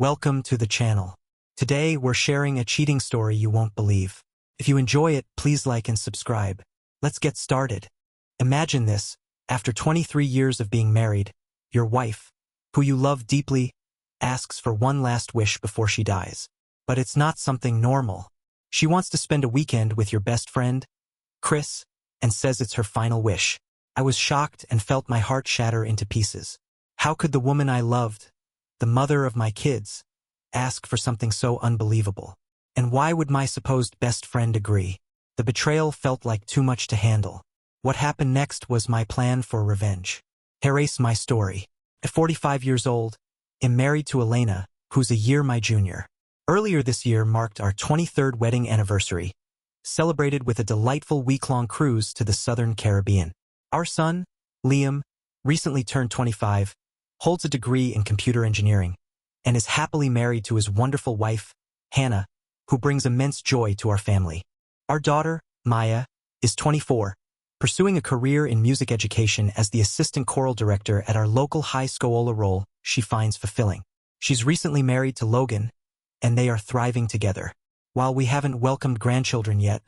Welcome to the channel. Today we're sharing a cheating story you won't believe. If you enjoy it, please like and subscribe. Let's get started. Imagine this: after 23 years of being married, your wife, who you love deeply, asks for one last wish before she dies. But it's not something normal. She wants to spend a weekend with your best friend, Chris, and says it's her final wish. I was shocked and felt my heart shatter into pieces. How could the woman I loved, the mother of my kids, ask for something so unbelievable? And why would my supposed best friend agree? The betrayal felt like too much to handle. What happened next was my plan for revenge. Here's my story. At 45 years old, I'm married to Elena, who's a year my junior. Earlier this year marked our 23rd wedding anniversary, celebrated with a delightful week-long cruise to the Southern Caribbean. Our son, Liam, recently turned 25, holds a degree in computer engineering, and is happily married to his wonderful wife, Hannah, who brings immense joy to our family. Our daughter, Maya, is 24, pursuing a career in music education as the assistant choral director at our local high school, a role she finds fulfilling. She's recently married to Logan, and they are thriving together. While we haven't welcomed grandchildren yet,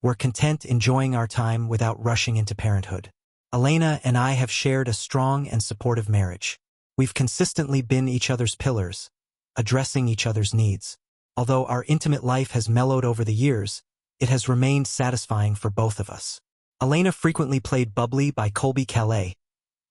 we're content enjoying our time without rushing into parenthood. Elena and I have shared a strong and supportive marriage. We've consistently been each other's pillars, addressing each other's needs. Although our intimate life has mellowed over the years, it has remained satisfying for both of us. Elena frequently played Bubbly by Colby Calais,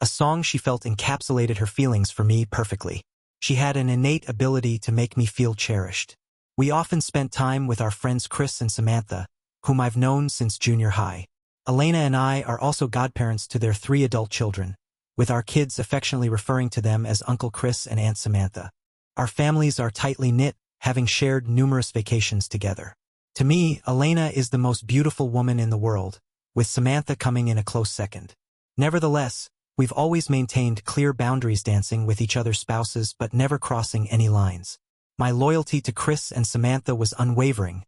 a song she felt encapsulated her feelings for me perfectly. She had an innate ability to make me feel cherished. We often spent time with our friends Chris and Samantha, whom I've known since junior high. Elena and I are also godparents to their 3 adult children, with our kids affectionately referring to them as Uncle Chris and Aunt Samantha. Our families are tightly knit, having shared numerous vacations together. To me, Elena is the most beautiful woman in the world, with Samantha coming in a close second. Nevertheless, we've always maintained clear boundaries, dancing with each other's spouses but never crossing any lines. My loyalty to Chris and Samantha was unwavering,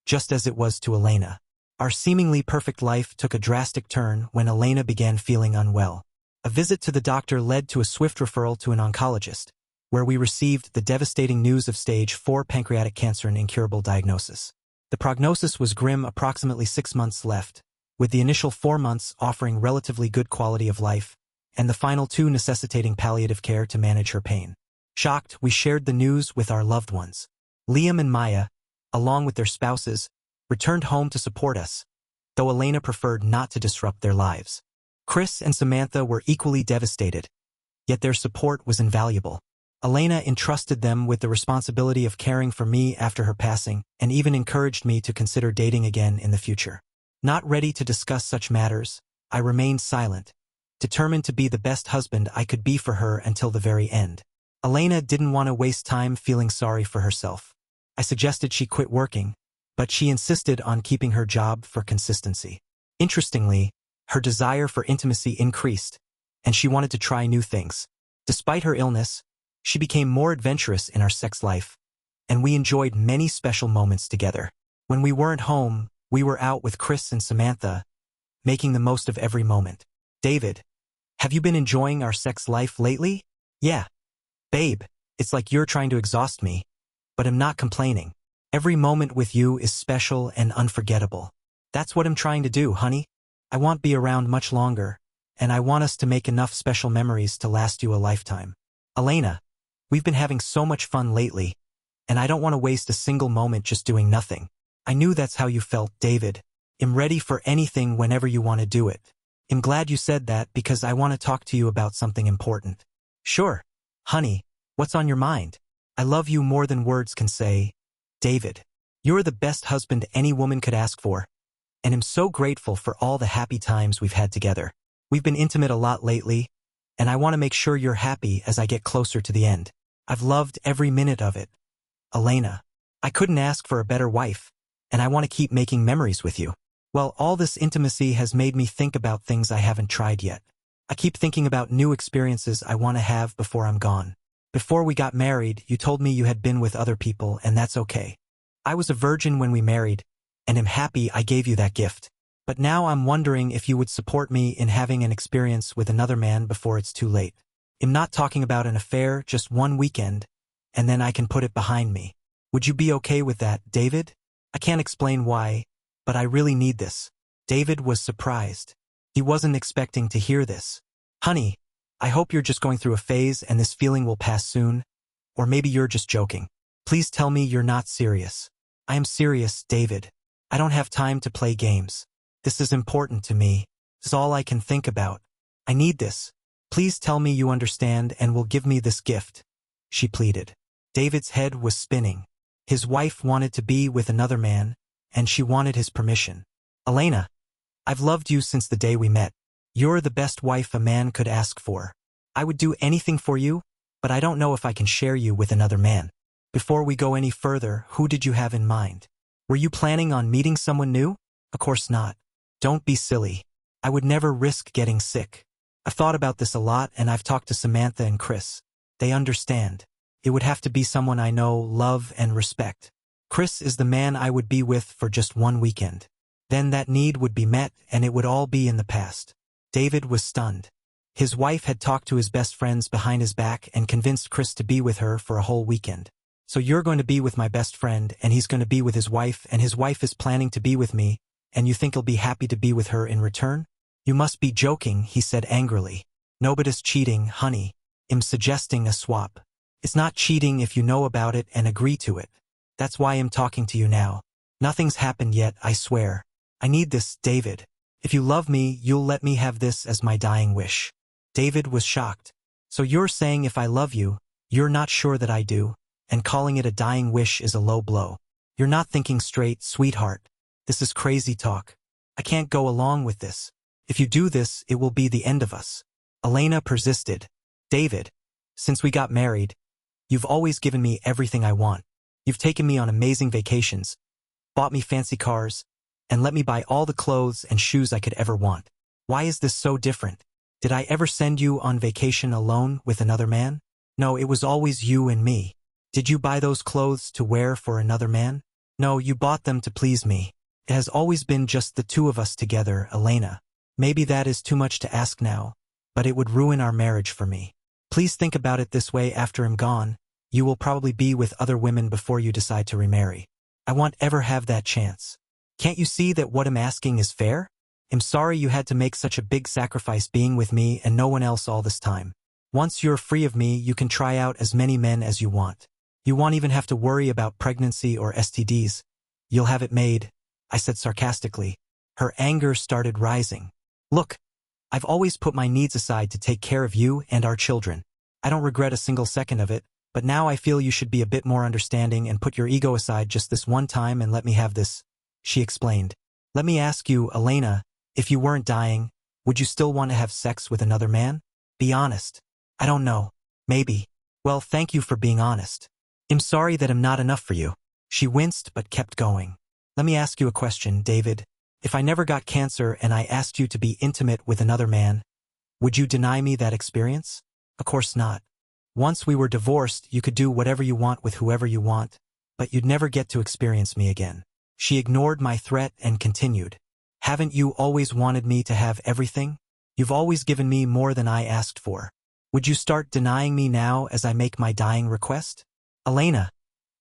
just as it was to Elena. Our seemingly perfect life took a drastic turn when Elena began feeling unwell. A visit to the doctor led to a swift referral to an oncologist, where we received the devastating news of stage 4 pancreatic cancer, an incurable diagnosis. The prognosis was grim: approximately 6 months left, with the initial 4 months offering relatively good quality of life, and the final 2 necessitating palliative care to manage her pain. Shocked, we shared the news with our loved ones. Liam and Maya, along with their spouses, returned home to support us, though Elena preferred not to disrupt their lives. Chris and Samantha were equally devastated, yet their support was invaluable. Elena entrusted them with the responsibility of caring for me after her passing, and even encouraged me to consider dating again in the future. Not ready to discuss such matters, I remained silent, determined to be the best husband I could be for her until the very end. Elena didn't want to waste time feeling sorry for herself. I suggested she quit working, but she insisted on keeping her job for consistency. Interestingly, her desire for intimacy increased, and she wanted to try new things. Despite her illness, she became more adventurous in our sex life, and we enjoyed many special moments together. When we weren't home, we were out with Chris and Samantha, making the most of every moment. David, have you been enjoying our sex life lately? Yeah. Babe, it's like you're trying to exhaust me, but I'm not complaining. Every moment with you is special and unforgettable. That's what I'm trying to do, honey. I won't be around much longer, and I want us to make enough special memories to last you a lifetime. Elena, we've been having so much fun lately, and I don't want to waste a single moment just doing nothing. I knew that's how you felt, David. I'm ready for anything whenever you want to do it. I'm glad you said that because I want to talk to you about something important. Sure. Honey, what's on your mind? I love you more than words can say, David. You're the best husband any woman could ask for, and I'm so grateful for all the happy times we've had together. We've been intimate a lot lately, and I want to make sure you're happy as I get closer to the end. I've loved every minute of it. Elena, I couldn't ask for a better wife, and I want to keep making memories with you. Well, all this intimacy has made me think about things I haven't tried yet. I keep thinking about new experiences I want to have before I'm gone. Before we got married, you told me you had been with other people, and that's okay. I was a virgin when we married, and am happy I gave you that gift. But now I'm wondering if you would support me in having an experience with another man before it's too late. I'm not talking about an affair, just one weekend, and then I can put it behind me. Would you be okay with that, David? I can't explain why, but I really need this. David was surprised. He wasn't expecting to hear this. Honey, I hope you're just going through a phase and this feeling will pass soon. Or maybe you're just joking. Please tell me you're not serious. I am serious, David. I don't have time to play games. This is important to me. This is all I can think about. I need this. Please tell me you understand and will give me this gift. She pleaded. David's head was spinning. His wife wanted to be with another man, and she wanted his permission. Elena, I've loved you since the day we met. You're the best wife a man could ask for. I would do anything for you, but I don't know if I can share you with another man. Before we go any further, who did you have in mind? Were you planning on meeting someone new? Of course not. Don't be silly. I would never risk getting sick. I've thought about this a lot and I've talked to Samantha and Chris. They understand. It would have to be someone I know, love, and respect. Chris is the man I would be with for just one weekend. Then that need would be met and it would all be in the past. David was stunned. His wife had talked to his best friends behind his back and convinced Chris to be with her for a whole weekend. So you're going to be with my best friend and he's going to be with his wife and his wife is planning to be with me, and you think he'll be happy to be with her in return? You must be joking, he said angrily. Nobody's cheating, honey. I'm suggesting a swap. It's not cheating if you know about it and agree to it. That's why I'm talking to you now. Nothing's happened yet, I swear. I need this, David. If you love me, you'll let me have this as my dying wish. David was shocked. So you're saying if I love you, you're not sure that I do, and calling it a dying wish is a low blow. You're not thinking straight, sweetheart. This is crazy talk. I can't go along with this. If you do this, it will be the end of us. Elena persisted. David, since we got married, you've always given me everything I want. You've taken me on amazing vacations, bought me fancy cars, and let me buy all the clothes and shoes I could ever want. Why is this so different? Did I ever send you on vacation alone with another man? No, it was always you and me. Did you buy those clothes to wear for another man? No, you bought them to please me. It has always been just the two of us together, Elena. Maybe that is too much to ask now, but it would ruin our marriage for me. Please think about it this way: after I'm gone, you will probably be with other women before you decide to remarry. I won't ever have that chance. Can't you see that what I'm asking is fair? I'm sorry you had to make such a big sacrifice being with me and no one else all this time. Once you're free of me, you can try out as many men as you want. You won't even have to worry about pregnancy or STDs. You'll have it made, I said sarcastically. Her anger started rising. Look, I've always put my needs aside to take care of you and our children. I don't regret a single second of it, but now I feel you should be a bit more understanding and put your ego aside just this one time and let me have this, she explained. Let me ask you, Elena, if you weren't dying, would you still want to have sex with another man? Be honest. I don't know. Maybe. Well, thank you for being honest. I'm sorry that I'm not enough for you. She winced but kept going. Let me ask you a question, David. If I never got cancer and I asked you to be intimate with another man, would you deny me that experience? Of course not. Once we were divorced, you could do whatever you want with whoever you want, but you'd never get to experience me again. She ignored my threat and continued. Haven't you always wanted me to have everything? You've always given me more than I asked for. Would you start denying me now as I make my dying request? Elena,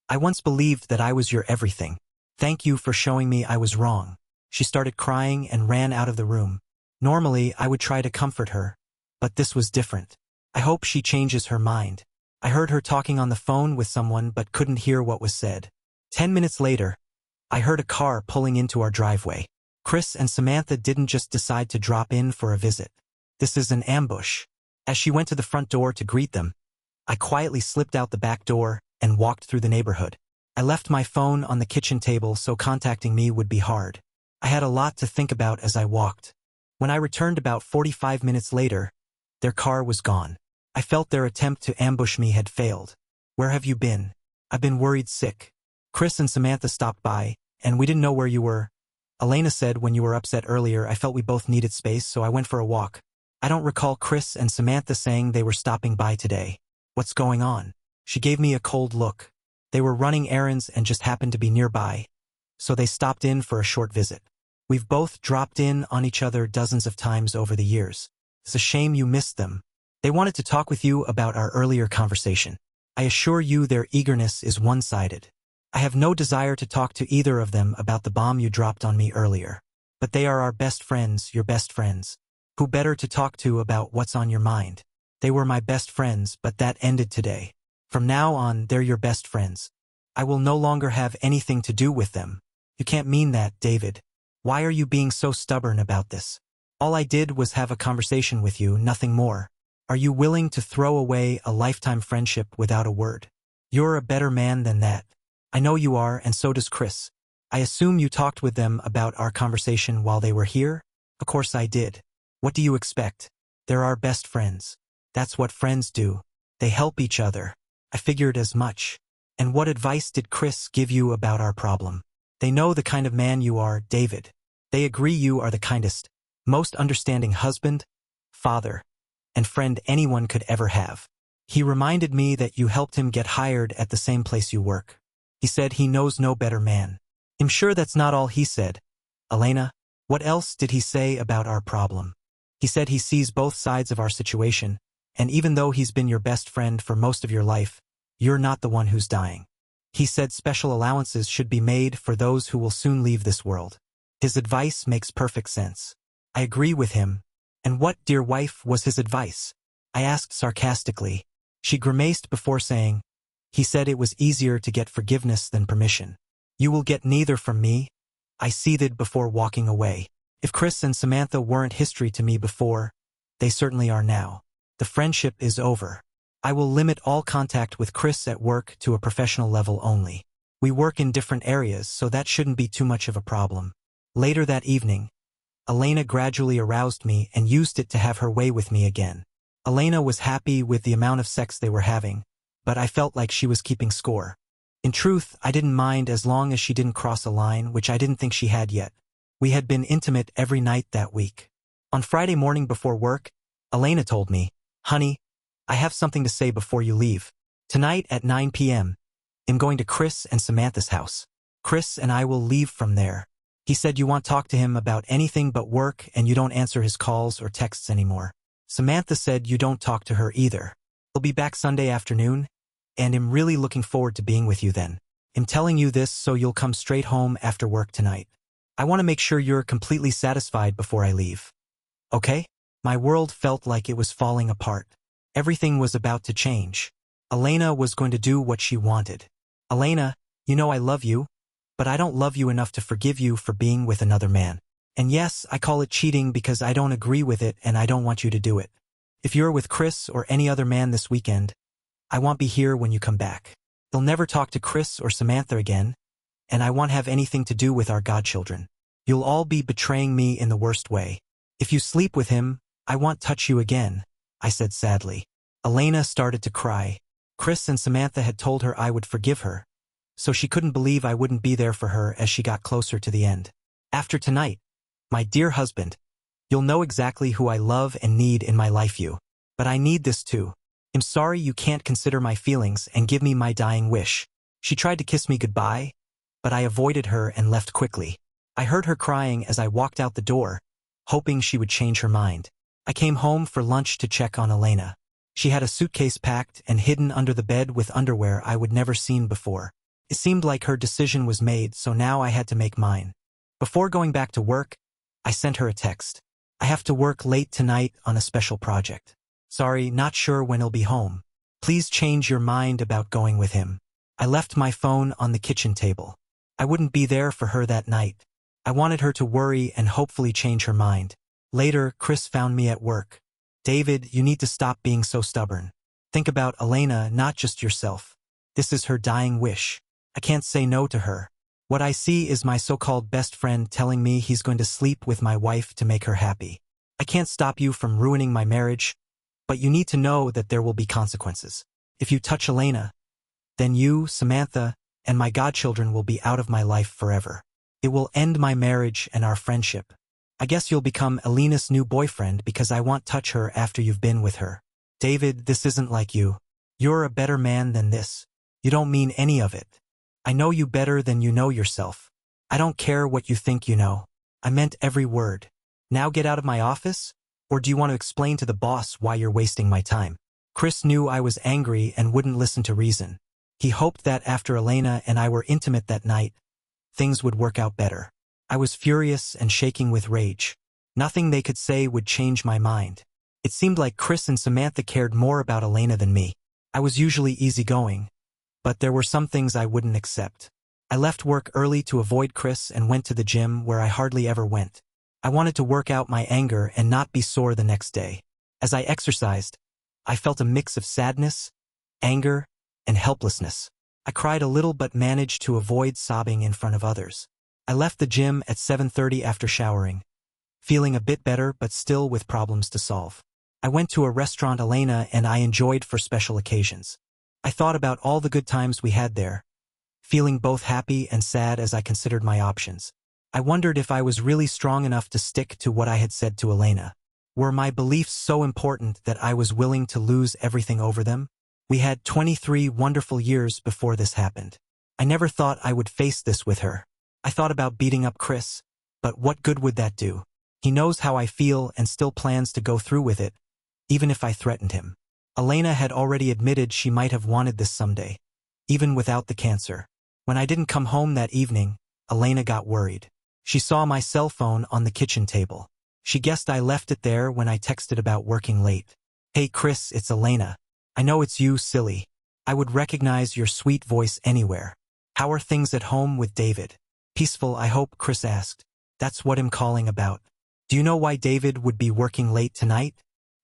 I once believed that I was your everything. Thank you for showing me I was wrong. She started crying and ran out of the room. Normally, I would try to comfort her, but this was different. I hope she changes her mind. I heard her talking on the phone with someone but couldn't hear what was said. 10 minutes later, I heard a car pulling into our driveway. Chris and Samantha didn't just decide to drop in for a visit. This is an ambush. As she went to the front door to greet them, I quietly slipped out the back door and walked through the neighborhood. I left my phone on the kitchen table so contacting me would be hard. I had a lot to think about as I walked. When I returned about 45 minutes later, their car was gone. I felt their attempt to ambush me had failed. Where have you been? I've been worried sick. Chris and Samantha stopped by, and we didn't know where you were. Elena said when you were upset earlier, I felt we both needed space, so I went for a walk. I don't recall Chris and Samantha saying they were stopping by today. What's going on? She gave me a cold look. They were running errands and just happened to be nearby, so they stopped in for a short visit. We've both dropped in on each other dozens of times over the years. It's a shame you missed them. They wanted to talk with you about our earlier conversation. I assure you their eagerness is one-sided. I have no desire to talk to either of them about the bomb you dropped on me earlier. But they are our best friends, your best friends. Who better to talk to about what's on your mind? They were my best friends, but that ended today. From now on, they're your best friends. I will no longer have anything to do with them. You can't mean that, David. Why are you being so stubborn about this? All I did was have a conversation with you, nothing more. Are you willing to throw away a lifetime friendship without a word? You're a better man than that. I know you are, and so does Chris. I assume you talked with them about our conversation while they were here? Of course I did. What do you expect? They're our best friends. That's what friends do. They help each other. I figured as much. And what advice did Chris give you about our problem? They know the kind of man you are, David. They agree you are the kindest, most understanding husband, father, and friend anyone could ever have. He reminded me that you helped him get hired at the same place you work. He said he knows no better man. I'm sure that's not all he said. Elena, what else did he say about our problem? He said he sees both sides of our situation, and even though he's been your best friend for most of your life, you're not the one who's dying. He said special allowances should be made for those who will soon leave this world. His advice makes perfect sense. I agree with him. And what, dear wife, was his advice? I asked sarcastically. She grimaced before saying, he said it was easier to get forgiveness than permission. You will get neither from me. I seethed before walking away. If Chris and Samantha weren't history to me before, they certainly are now. The friendship is over. I will limit all contact with Chris at work to a professional level only. We work in different areas, so that shouldn't be too much of a problem. Later that evening, Elena gradually aroused me and used it to have her way with me again. Elena was happy with the amount of sex they were having, but I felt like she was keeping score. In truth, I didn't mind as long as she didn't cross a line, which I didn't think she had yet. We had been intimate every night that week. On Friday morning before work, Elena told me, honey, I have something to say before you leave. Tonight at 9 p.m., I'm going to Chris and Samantha's house. Chris and I will leave from there. He said you won't talk to him about anything but work and you don't answer his calls or texts anymore. Samantha said you don't talk to her either. He'll be back Sunday afternoon, and I'm really looking forward to being with you then. I'm telling you this so you'll come straight home after work tonight. I want to make sure you're completely satisfied before I leave. Okay? My world felt like it was falling apart. Everything was about to change. Elena was going to do what she wanted. Elena, you know I love you, but I don't love you enough to forgive you for being with another man. And yes, I call it cheating because I don't agree with it and I don't want you to do it. If you're with Chris or any other man this weekend, I won't be here when you come back. You'll never talk to Chris or Samantha again, and I won't have anything to do with our godchildren. You'll all be betraying me in the worst way. If you sleep with him, I won't touch you again, I said sadly. Elena started to cry. Chris and Samantha had told her I would forgive her, so she couldn't believe I wouldn't be there for her as she got closer to the end. After tonight, my dear husband, you'll know exactly who I love and need in my life but I need this too. I'm sorry you can't consider my feelings and give me my dying wish. She tried to kiss me goodbye, but I avoided her and left quickly. I heard her crying as I walked out the door, hoping she would change her mind. I came home for lunch to check on Elena. She had a suitcase packed and hidden under the bed with underwear I would never seen before. It seemed like her decision was made, so now I had to make mine. Before going back to work, I sent her a text. I have to work late tonight on a special project. Sorry, not sure when he'll be home. Please change your mind about going with him. I left my phone on the kitchen table. I wouldn't be there for her that night. I wanted her to worry and hopefully change her mind. Later, Chris found me at work. David, you need to stop being so stubborn. Think about Elena, not just yourself. This is her dying wish. I can't say no to her. What I see is my so-called best friend telling me he's going to sleep with my wife to make her happy. I can't stop you from ruining my marriage, but you need to know that there will be consequences. If you touch Elena, then you, Samantha, and my godchildren will be out of my life forever. It will end my marriage and our friendship. I guess you'll become Elena's new boyfriend because I won't touch her after you've been with her. David, this isn't like you. You're a better man than this. You don't mean any of it. I know you better than you know yourself. I don't care what you think you know. I meant every word. Now get out of my office? Or do you want to explain to the boss why you're wasting my time? Chris knew I was angry and wouldn't listen to reason. He hoped that after Elena and I were intimate that night, things would work out better. I was furious and shaking with rage. Nothing they could say would change my mind. It seemed like Chris and Samantha cared more about Elena than me. I was usually easygoing, but there were some things I wouldn't accept. I left work early to avoid Chris and went to the gym where I hardly ever went. I wanted to work out my anger and not be sore the next day. As I exercised, I felt a mix of sadness, anger, and helplessness. I cried a little but managed to avoid sobbing in front of others. I left the gym at 7:30 after showering, feeling a bit better but still with problems to solve. I went to a restaurant Elena and I enjoyed for special occasions. I thought about all the good times we had there, feeling both happy and sad as I considered my options. I wondered if I was really strong enough to stick to what I had said to Elena. Were my beliefs so important that I was willing to lose everything over them? We had 23 wonderful years before this happened. I never thought I would face this with her. I thought about beating up Chris, but what good would that do? He knows how I feel and still plans to go through with it, even if I threatened him. Elena had already admitted she might have wanted this someday, even without the cancer. When I didn't come home that evening, Elena got worried. She saw my cell phone on the kitchen table. She guessed I left it there when I texted about working late. "Hey Chris, it's Elena. I know it's you, silly. I would recognize your sweet voice anywhere. How are things at home with David?" "Peaceful, I hope," Chris asked. "That's what I'm calling about. Do you know why David would be working late tonight?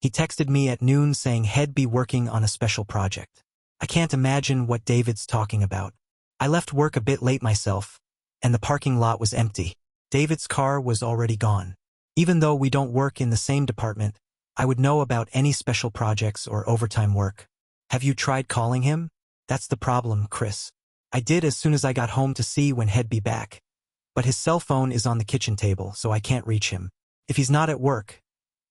He texted me at noon saying he'd be working on a special project. I can't imagine what David's talking about. I left work a bit late myself, and the parking lot was empty. David's car was already gone. Even though we don't work in the same department, I would know about any special projects or overtime work. Have you tried calling him?" "That's the problem, Chris. I did as soon as I got home to see when he'd be back. But his cell phone is on the kitchen table, so I can't reach him. If he's not at work,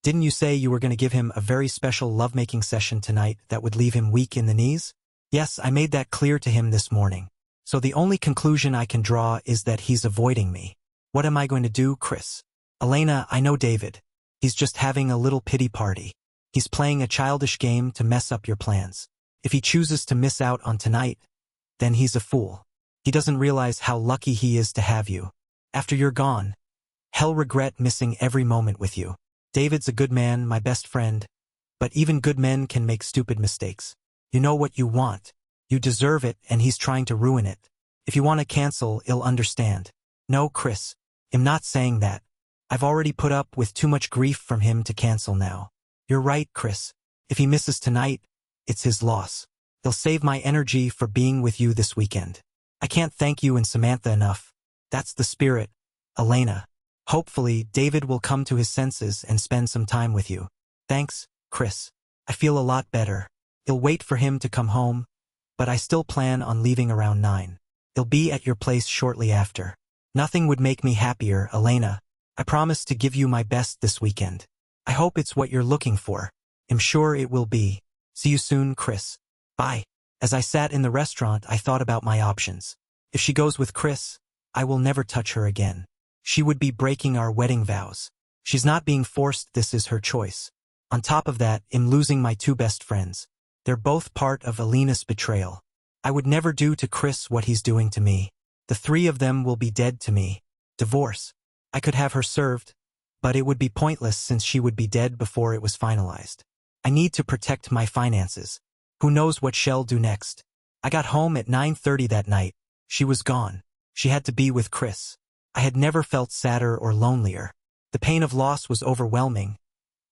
didn't you say you were going to give him a very special lovemaking session tonight that would leave him weak in the knees?" "Yes, I made that clear to him this morning. So the only conclusion I can draw is that he's avoiding me. What am I going to do, Chris?" "Elena, I know David. He's just having a little pity party. He's playing a childish game to mess up your plans. If he chooses to miss out on tonight, then he's a fool. He doesn't realize how lucky he is to have you. After you're gone, he'll regret missing every moment with you. David's a good man, my best friend, but even good men can make stupid mistakes. You know what you want. You deserve it, and he's trying to ruin it. If you want to cancel, he'll understand." "No, Chris, I'm not saying that. I've already put up with too much grief from him to cancel now." "You're right, Chris. If he misses tonight, it's his loss. He'll save my energy for being with you this weekend. I can't thank you and Samantha enough. That's the spirit, Elena. Hopefully, David will come to his senses and spend some time with you." "Thanks, Chris. I feel a lot better. I'll wait for him to come home, but I still plan on leaving around 9. I'll be at your place shortly after." "Nothing would make me happier, Elena. I promise to give you my best this weekend. I hope it's what you're looking for. I'm sure it will be. See you soon, Chris. Bye." As I sat in the restaurant, I thought about my options. If she goes with Chris, I will never touch her again. She would be breaking our wedding vows. She's not being forced, this is her choice. On top of that, I'm losing my 2 best friends. They're both part of Elena's betrayal. I would never do to Chris what he's doing to me. The 3 of them will be dead to me. Divorce. I could have her served, but it would be pointless since she would be dead before it was finalized. I need to protect my finances. Who knows what she'll do next? I got home at 9:30 that night. She was gone. She had to be with Chris. I had never felt sadder or lonelier. The pain of loss was overwhelming,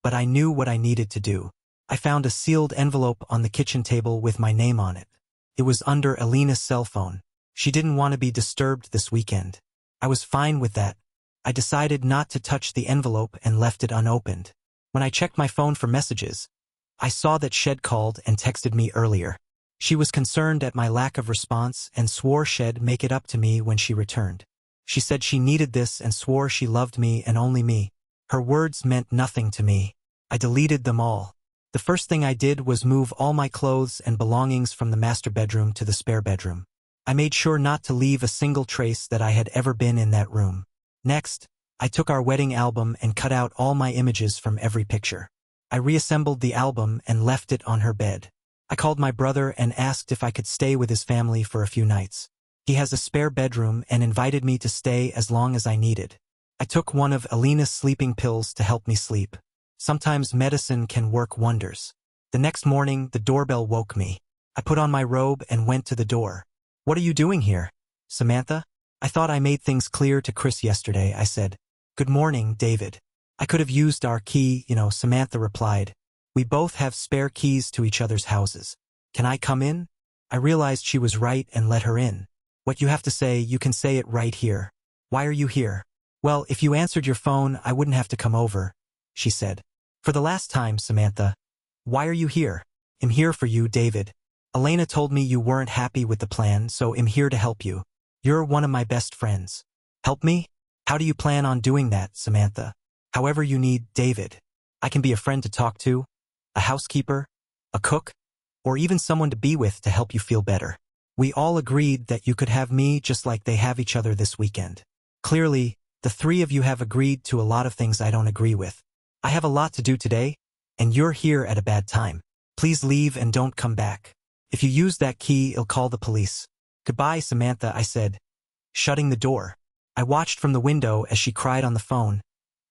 but I knew what I needed to do. I found a sealed envelope on the kitchen table with my name on it. It was under Elena's cell phone. She didn't want to be disturbed this weekend. I was fine with that. I decided not to touch the envelope and left it unopened. When I checked my phone for messages, I saw that Shed called and texted me earlier. She was concerned at my lack of response and swore Shed make it up to me when she returned. She said she needed this and swore she loved me and only me. Her words meant nothing to me. I deleted them all. The first thing I did was move all my clothes and belongings from the master bedroom to the spare bedroom. I made sure not to leave a single trace that I had ever been in that room. Next, I took our wedding album and cut out all my images from every picture. I reassembled the album and left it on her bed. I called my brother and asked if I could stay with his family for a few nights. He has a spare bedroom and invited me to stay as long as I needed. I took one of Alina's sleeping pills to help me sleep. Sometimes medicine can work wonders. The next morning, the doorbell woke me. I put on my robe and went to the door. "What are you doing here, Samantha?" "I thought I made things clear to Chris yesterday," I said. "Good morning, David." "I could have used our key, Samantha replied. "We both have spare keys to each other's houses. Can I come in?" I realized she was right and let her in. "What you have to say, you can say it right here. Why are you here?" "Well, if you answered your phone, I wouldn't have to come over," she said. "For the last time, Samantha. Why are you here?" "I'm here for you, David. Elena told me you weren't happy with the plan, so I'm here to help you. You're one of my best friends." "Help me? How do you plan on doing that, Samantha?" "However you need, David. I can be a friend to talk to, a housekeeper, a cook, or even someone to be with to help you feel better. We all agreed that you could have me just like they have each other this weekend. Clearly, the three of you have agreed to a lot of things I don't agree with. I have a lot to do today, and you're here at a bad time. Please leave and don't come back. If you use that key, I'll call the police." "Goodbye, Samantha," I said, shutting the door. I watched from the window as she cried on the phone,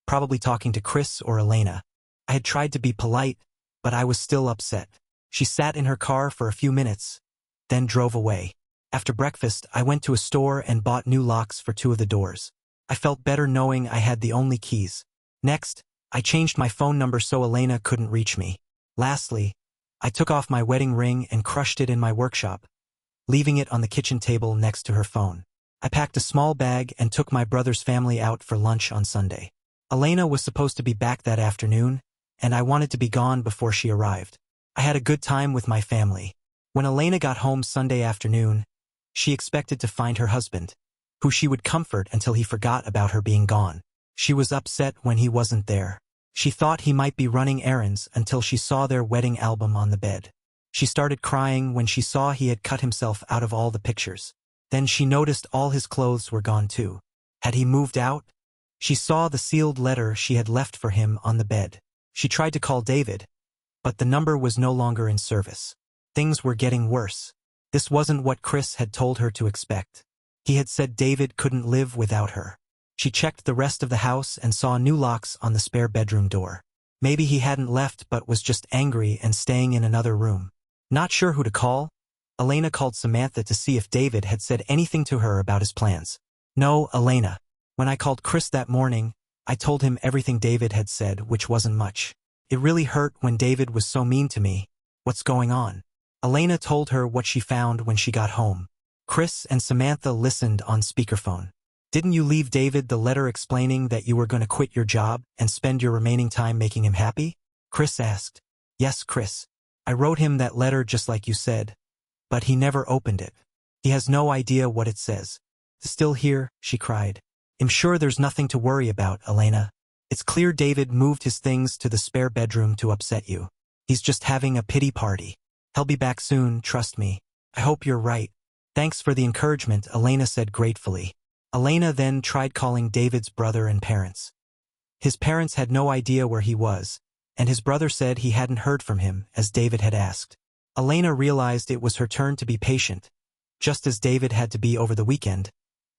probably talking to Chris or Elena. I had tried to be polite, but I was still upset. She sat in her car for a few minutes, then drove away. After breakfast, I went to a store and bought new locks for 2 of the doors. I felt better knowing I had the only keys. Next, I changed my phone number so Elena couldn't reach me. Lastly, I took off my wedding ring and crushed it in my workshop, leaving it on the kitchen table next to her phone. I packed a small bag and took my brother's family out for lunch on Sunday. Elena was supposed to be back that afternoon, and I wanted to be gone before she arrived. I had a good time with my family. When Elena got home Sunday afternoon, she expected to find her husband, who she would comfort until he forgot about her being gone. She was upset when he wasn't there. She thought he might be running errands until she saw their wedding album on the bed. She started crying when she saw he had cut himself out of all the pictures. Then she noticed all his clothes were gone too. Had he moved out? She saw the sealed letter she had left for him on the bed. She tried to call David, but the number was no longer in service. Things were getting worse. This wasn't what Chris had told her to expect. He had said David couldn't live without her. She checked the rest of the house and saw new locks on the spare bedroom door. Maybe he hadn't left but was just angry and staying in another room. Not sure who to call, Elena called Samantha to see if David had said anything to her about his plans. "No, Elena. When I called Chris that morning, I told him everything David had said, which wasn't much. It really hurt when David was so mean to me. What's going on?" Elena told her what she found when she got home. Chris and Samantha listened on speakerphone. "Didn't you leave David the letter explaining that you were going to quit your job and spend your remaining time making him happy?" Chris asked. "Yes, Chris. I wrote him that letter just like you said, but he never opened it. He has no idea what it says." "Still here?" she cried. "I'm sure there's nothing to worry about, Elena. It's clear David moved his things to the spare bedroom to upset you. He's just having a pity party. He'll be back soon, trust me. I hope you're right." "Thanks for the encouragement," Elena said gratefully. Elena then tried calling David's brother and parents. His parents had no idea where he was, and his brother said he hadn't heard from him, as David had asked. Elena realized it was her turn to be patient, just as David had to be over the weekend,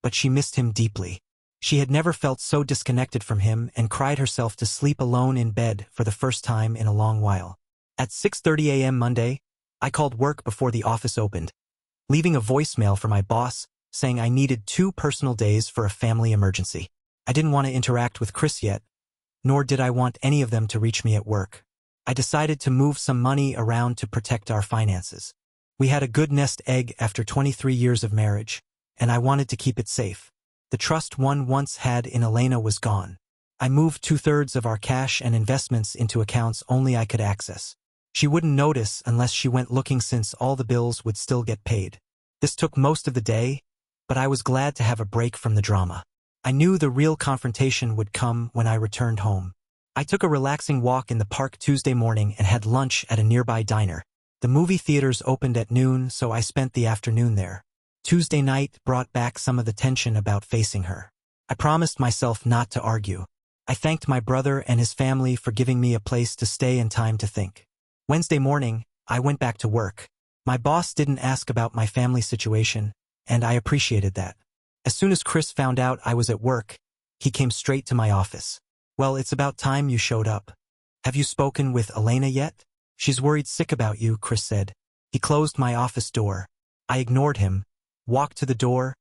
but she missed him deeply. She had never felt so disconnected from him and cried herself to sleep alone in bed for the first time in a long while. At 6:30 a.m. Monday, I called work before the office opened, leaving a voicemail for my boss saying I needed 2 personal days for a family emergency. I didn't want to interact with Chris yet, nor did I want any of them to reach me at work. I decided to move some money around to protect our finances. We had a good nest egg after 23 years of marriage, and I wanted to keep it safe. The trust one once had in Elena was gone. I moved 2/3 of our cash and investments into accounts only I could access. She wouldn't notice unless she went looking since all the bills would still get paid. This took most of the day, but I was glad to have a break from the drama. I knew the real confrontation would come when I returned home. I took a relaxing walk in the park Tuesday morning and had lunch at a nearby diner. The movie theaters opened at noon, so I spent the afternoon there. Tuesday night brought back some of the tension about facing her. I promised myself not to argue. I thanked my brother and his family for giving me a place to stay and time to think. Wednesday morning, I went back to work. My boss didn't ask about my family situation, and I appreciated that. As soon as Chris found out I was at work, he came straight to my office. "Well, it's about time you showed up. Have you spoken with Elena yet?" "She's worried sick about you," Chris said. He closed my office door. I ignored him, walked to the door,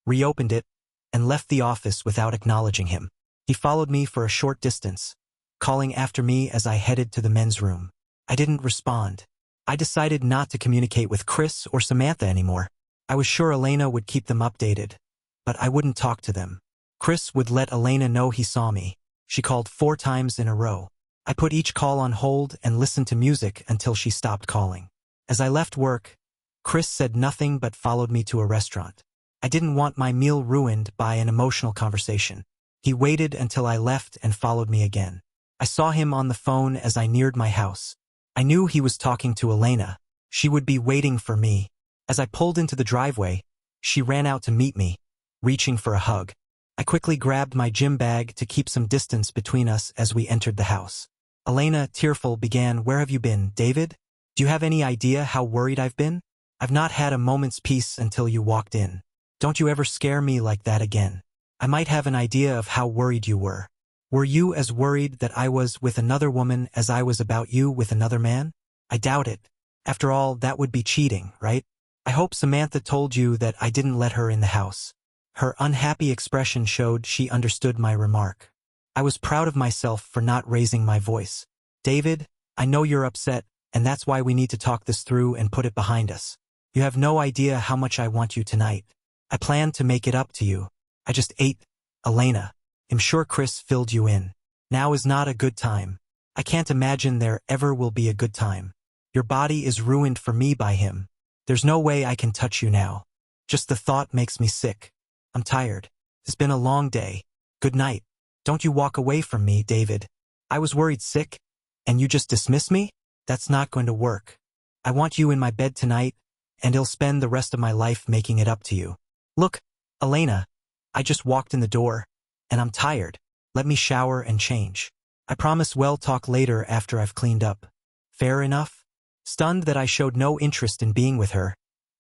reopened it, and left the office without acknowledging him. He followed me for a short distance, calling after me as I headed to the men's room. I didn't respond. I decided not to communicate with Chris or Samantha anymore. I was sure Elena would keep them updated, but I wouldn't talk to them. Chris would let Elena know he saw me. She called 4 times in a row. I put each call on hold and listened to music until she stopped calling. As I left work, Chris said nothing but followed me to a restaurant. I didn't want my meal ruined by an emotional conversation. He waited until I left and followed me again. I saw him on the phone as I neared my house. I knew he was talking to Elena. She would be waiting for me. As I pulled into the driveway, she ran out to meet me, reaching for a hug. I quickly grabbed my gym bag to keep some distance between us as we entered the house. Elena, tearful, began, "Where have you been, David? Do you have any idea how worried I've been? I've not had a moment's peace until you walked in. Don't you ever scare me like that again. I might have an idea of how worried you were. Were you as worried that I was with another woman as I was about you with another man? I doubt it. After all, that would be cheating, right? I hope Samantha told you that I didn't let her in the house." Her unhappy expression showed she understood my remark. I was proud of myself for not raising my voice. "David, I know you're upset, and that's why we need to talk this through and put it behind us. You have no idea how much I want you tonight. I plan to make it up to you. I just ate Elena. I'm sure Chris filled you in. Now is not a good time. I can't imagine there ever will be a good time. Your body is ruined for me by him. There's no way I can touch you now. Just the thought makes me sick. I'm tired. It's been a long day. Good night. Don't you walk away from me, David. I was worried sick, and you just dismiss me? That's not going to work. I want you in my bed tonight, and I'll spend the rest of my life making it up to you. Look, Elena, I just walked in the door, and I'm tired. Let me shower and change. I promise we'll talk later after I've cleaned up. Fair enough?" Stunned that I showed no interest in being with her,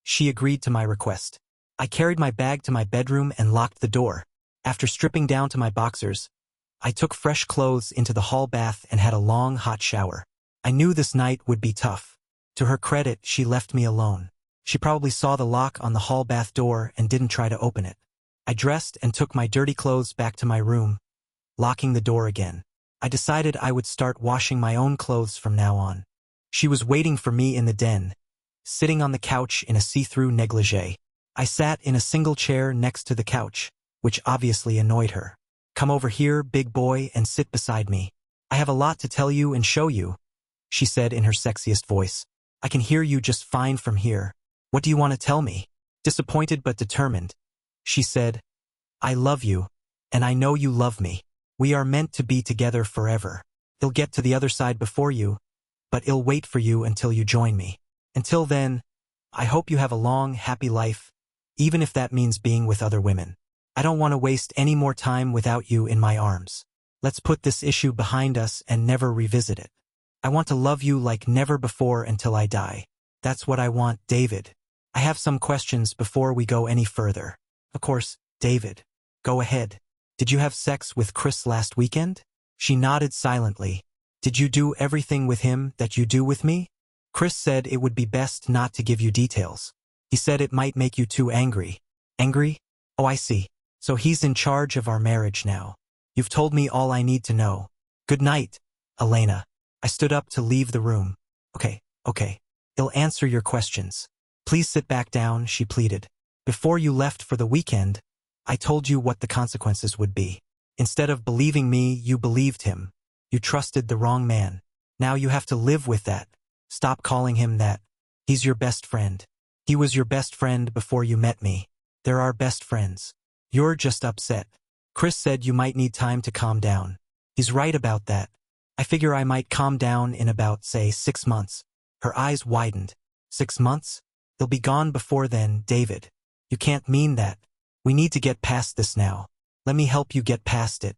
she agreed to my request. I carried my bag to my bedroom and locked the door. After stripping down to my boxers, I took fresh clothes into the hall bath and had a long, hot shower. I knew this night would be tough. To her credit, she left me alone. She probably saw the lock on the hall bath door and didn't try to open it. I dressed and took my dirty clothes back to my room, locking the door again. I decided I would start washing my own clothes from now on. She was waiting for me in the den, sitting on the couch in a see-through negligee. I sat in a single chair next to the couch, which obviously annoyed her. "Come over here, big boy, and sit beside me. I have a lot to tell you and show you," she said in her sexiest voice. "I can hear you just fine from here. What do you want to tell me?" Disappointed but determined, she said, "I love you, and I know you love me. We are meant to be together forever. I'll get to the other side before you, but I'll wait for you until you join me. Until then, I hope you have a long, happy life, even if that means being with other women. I don't want to waste any more time without you in my arms. Let's put this issue behind us and never revisit it. I want to love you like never before until I die. That's what I want, David. I have some questions before we go any further." "Of course, David. Go ahead. Did you have sex with Chris last weekend?" She nodded silently. "Did you do everything with him that you do with me?" "Chris said it would be best not to give you details. He said it might make you too angry." "Angry? Oh, I see. So he's in charge of our marriage now. You've told me all I need to know. Good night, Elena." I stood up to leave the room. Okay. I'll answer your questions. Please sit back down," she pleaded. "Before you left for the weekend, I told you what the consequences would be. Instead of believing me, you believed him. You trusted the wrong man. Now you have to live with that. Stop calling him that. He's your best friend. He was your best friend before you met me. They're our best friends. You're just upset. Chris said you might need time to calm down. He's right about that. I figure I might calm down in about, say, 6 months. Her eyes widened. 6 months? They'll be gone before then, David. You can't mean that. We need to get past this now. Let me help you get past it.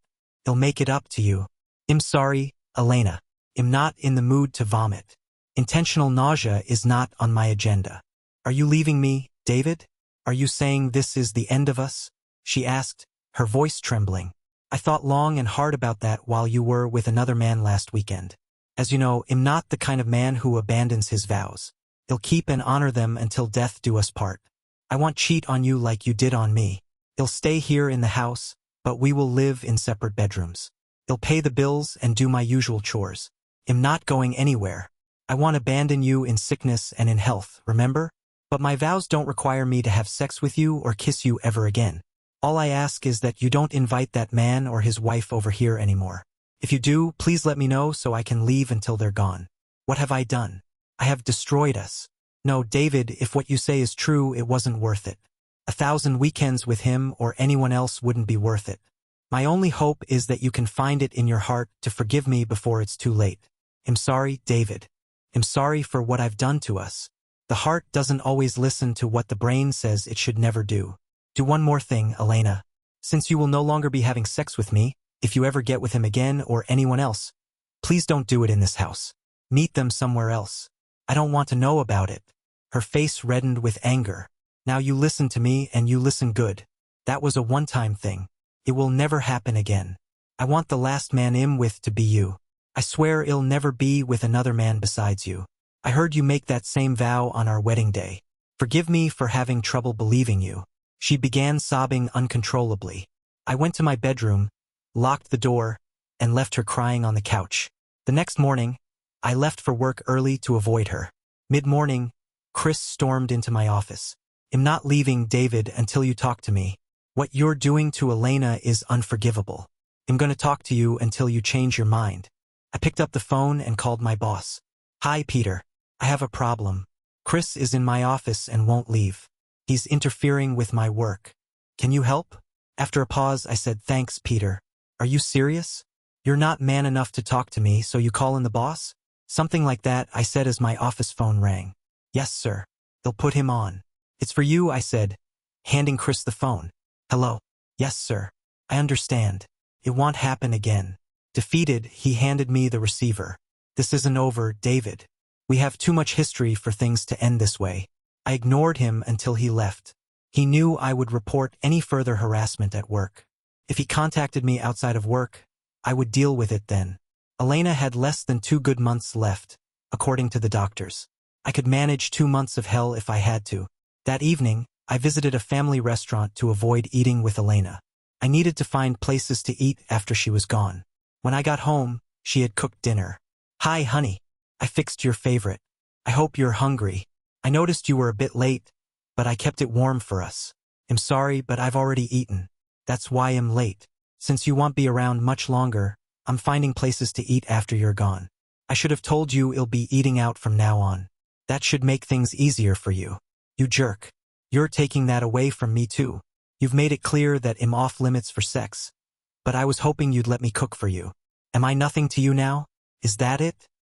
I'll make it up to you. I'm sorry, Elena. I'm not in the mood to vomit. Intentional nausea is not on my agenda. Are you leaving me, David? Are you saying this is the end of us? She asked, her voice trembling. I thought long and hard about that while you were with another man last weekend. As you know, I'm not the kind of man who abandons his vows. I'll keep and honor them until death do us part. I won't cheat on you like you did on me. I'll stay here in the house, but we will live in separate bedrooms. I'll pay the bills and do my usual chores. I'm not going anywhere. I won't abandon you in sickness and in health, remember? But my vows don't require me to have sex with you or kiss you ever again. All I ask is that you don't invite that man or his wife over here anymore. If you do, please let me know so I can leave until they're gone. What have I done? I have destroyed us. No, David, if what you say is true, it wasn't worth it. 1,000 weekends with him or anyone else wouldn't be worth it. My only hope is that you can find it in your heart to forgive me before it's too late. I'm sorry, David. I'm sorry for what I've done to us. The heart doesn't always listen to what the brain says it should never do. Do one more thing, Elena. Since you will no longer be having sex with me, if you ever get with him again or anyone else, please don't do it in this house. Meet them somewhere else. I don't want to know about it. Her face reddened with anger. Now you listen to me and you listen good. That was a one-time thing. It will never happen again. I want the last man I'm with to be you. I swear I'll never be with another man besides you. I heard you make that same vow on our wedding day. Forgive me for having trouble believing you. She began sobbing uncontrollably. I went to my bedroom, locked the door, and left her crying on the couch. The next morning, I left for work early to avoid her. Mid-morning, Chris stormed into my office. I'm not leaving, David, until you talk to me. What you're doing to Elena is unforgivable. I'm going to talk to you until you change your mind. I picked up the phone and called my boss. Hi, Peter. I have a problem. Chris is in my office and won't leave. He's interfering with my work. Can you help? After a pause, I said, thanks, Peter. Are you serious? You're not man enough to talk to me, so you call in the boss? Something like that, I said as my office phone rang. Yes, sir. They'll put him on. It's for you, I said, handing Chris the phone. Hello. Yes, sir. I understand. It won't happen again. Defeated, he handed me the receiver. This isn't over, David. We have too much history for things to end this way. I ignored him until he left. He knew I would report any further harassment at work. If he contacted me outside of work, I would deal with it then. Elena had less than 2 good months left, according to the doctors. I could manage 2 months of hell if I had to. That evening, I visited a family restaurant to avoid eating with Elena. I needed to find places to eat after she was gone. When I got home, she had cooked dinner. Hi, honey. I fixed your favorite. I hope you're hungry. I noticed you were a bit late, but I kept it warm for us. I'm sorry, but I've already eaten. That's why I'm late. Since you won't be around much longer, I'm finding places to eat after you're gone. I should have told you I'll be eating out from now on. That should make things easier for you. You jerk. You're taking that away from me too. You've made it clear that I'm off limits for sex. But I was hoping you'd let me cook for you. Am I nothing to you now? Is that it?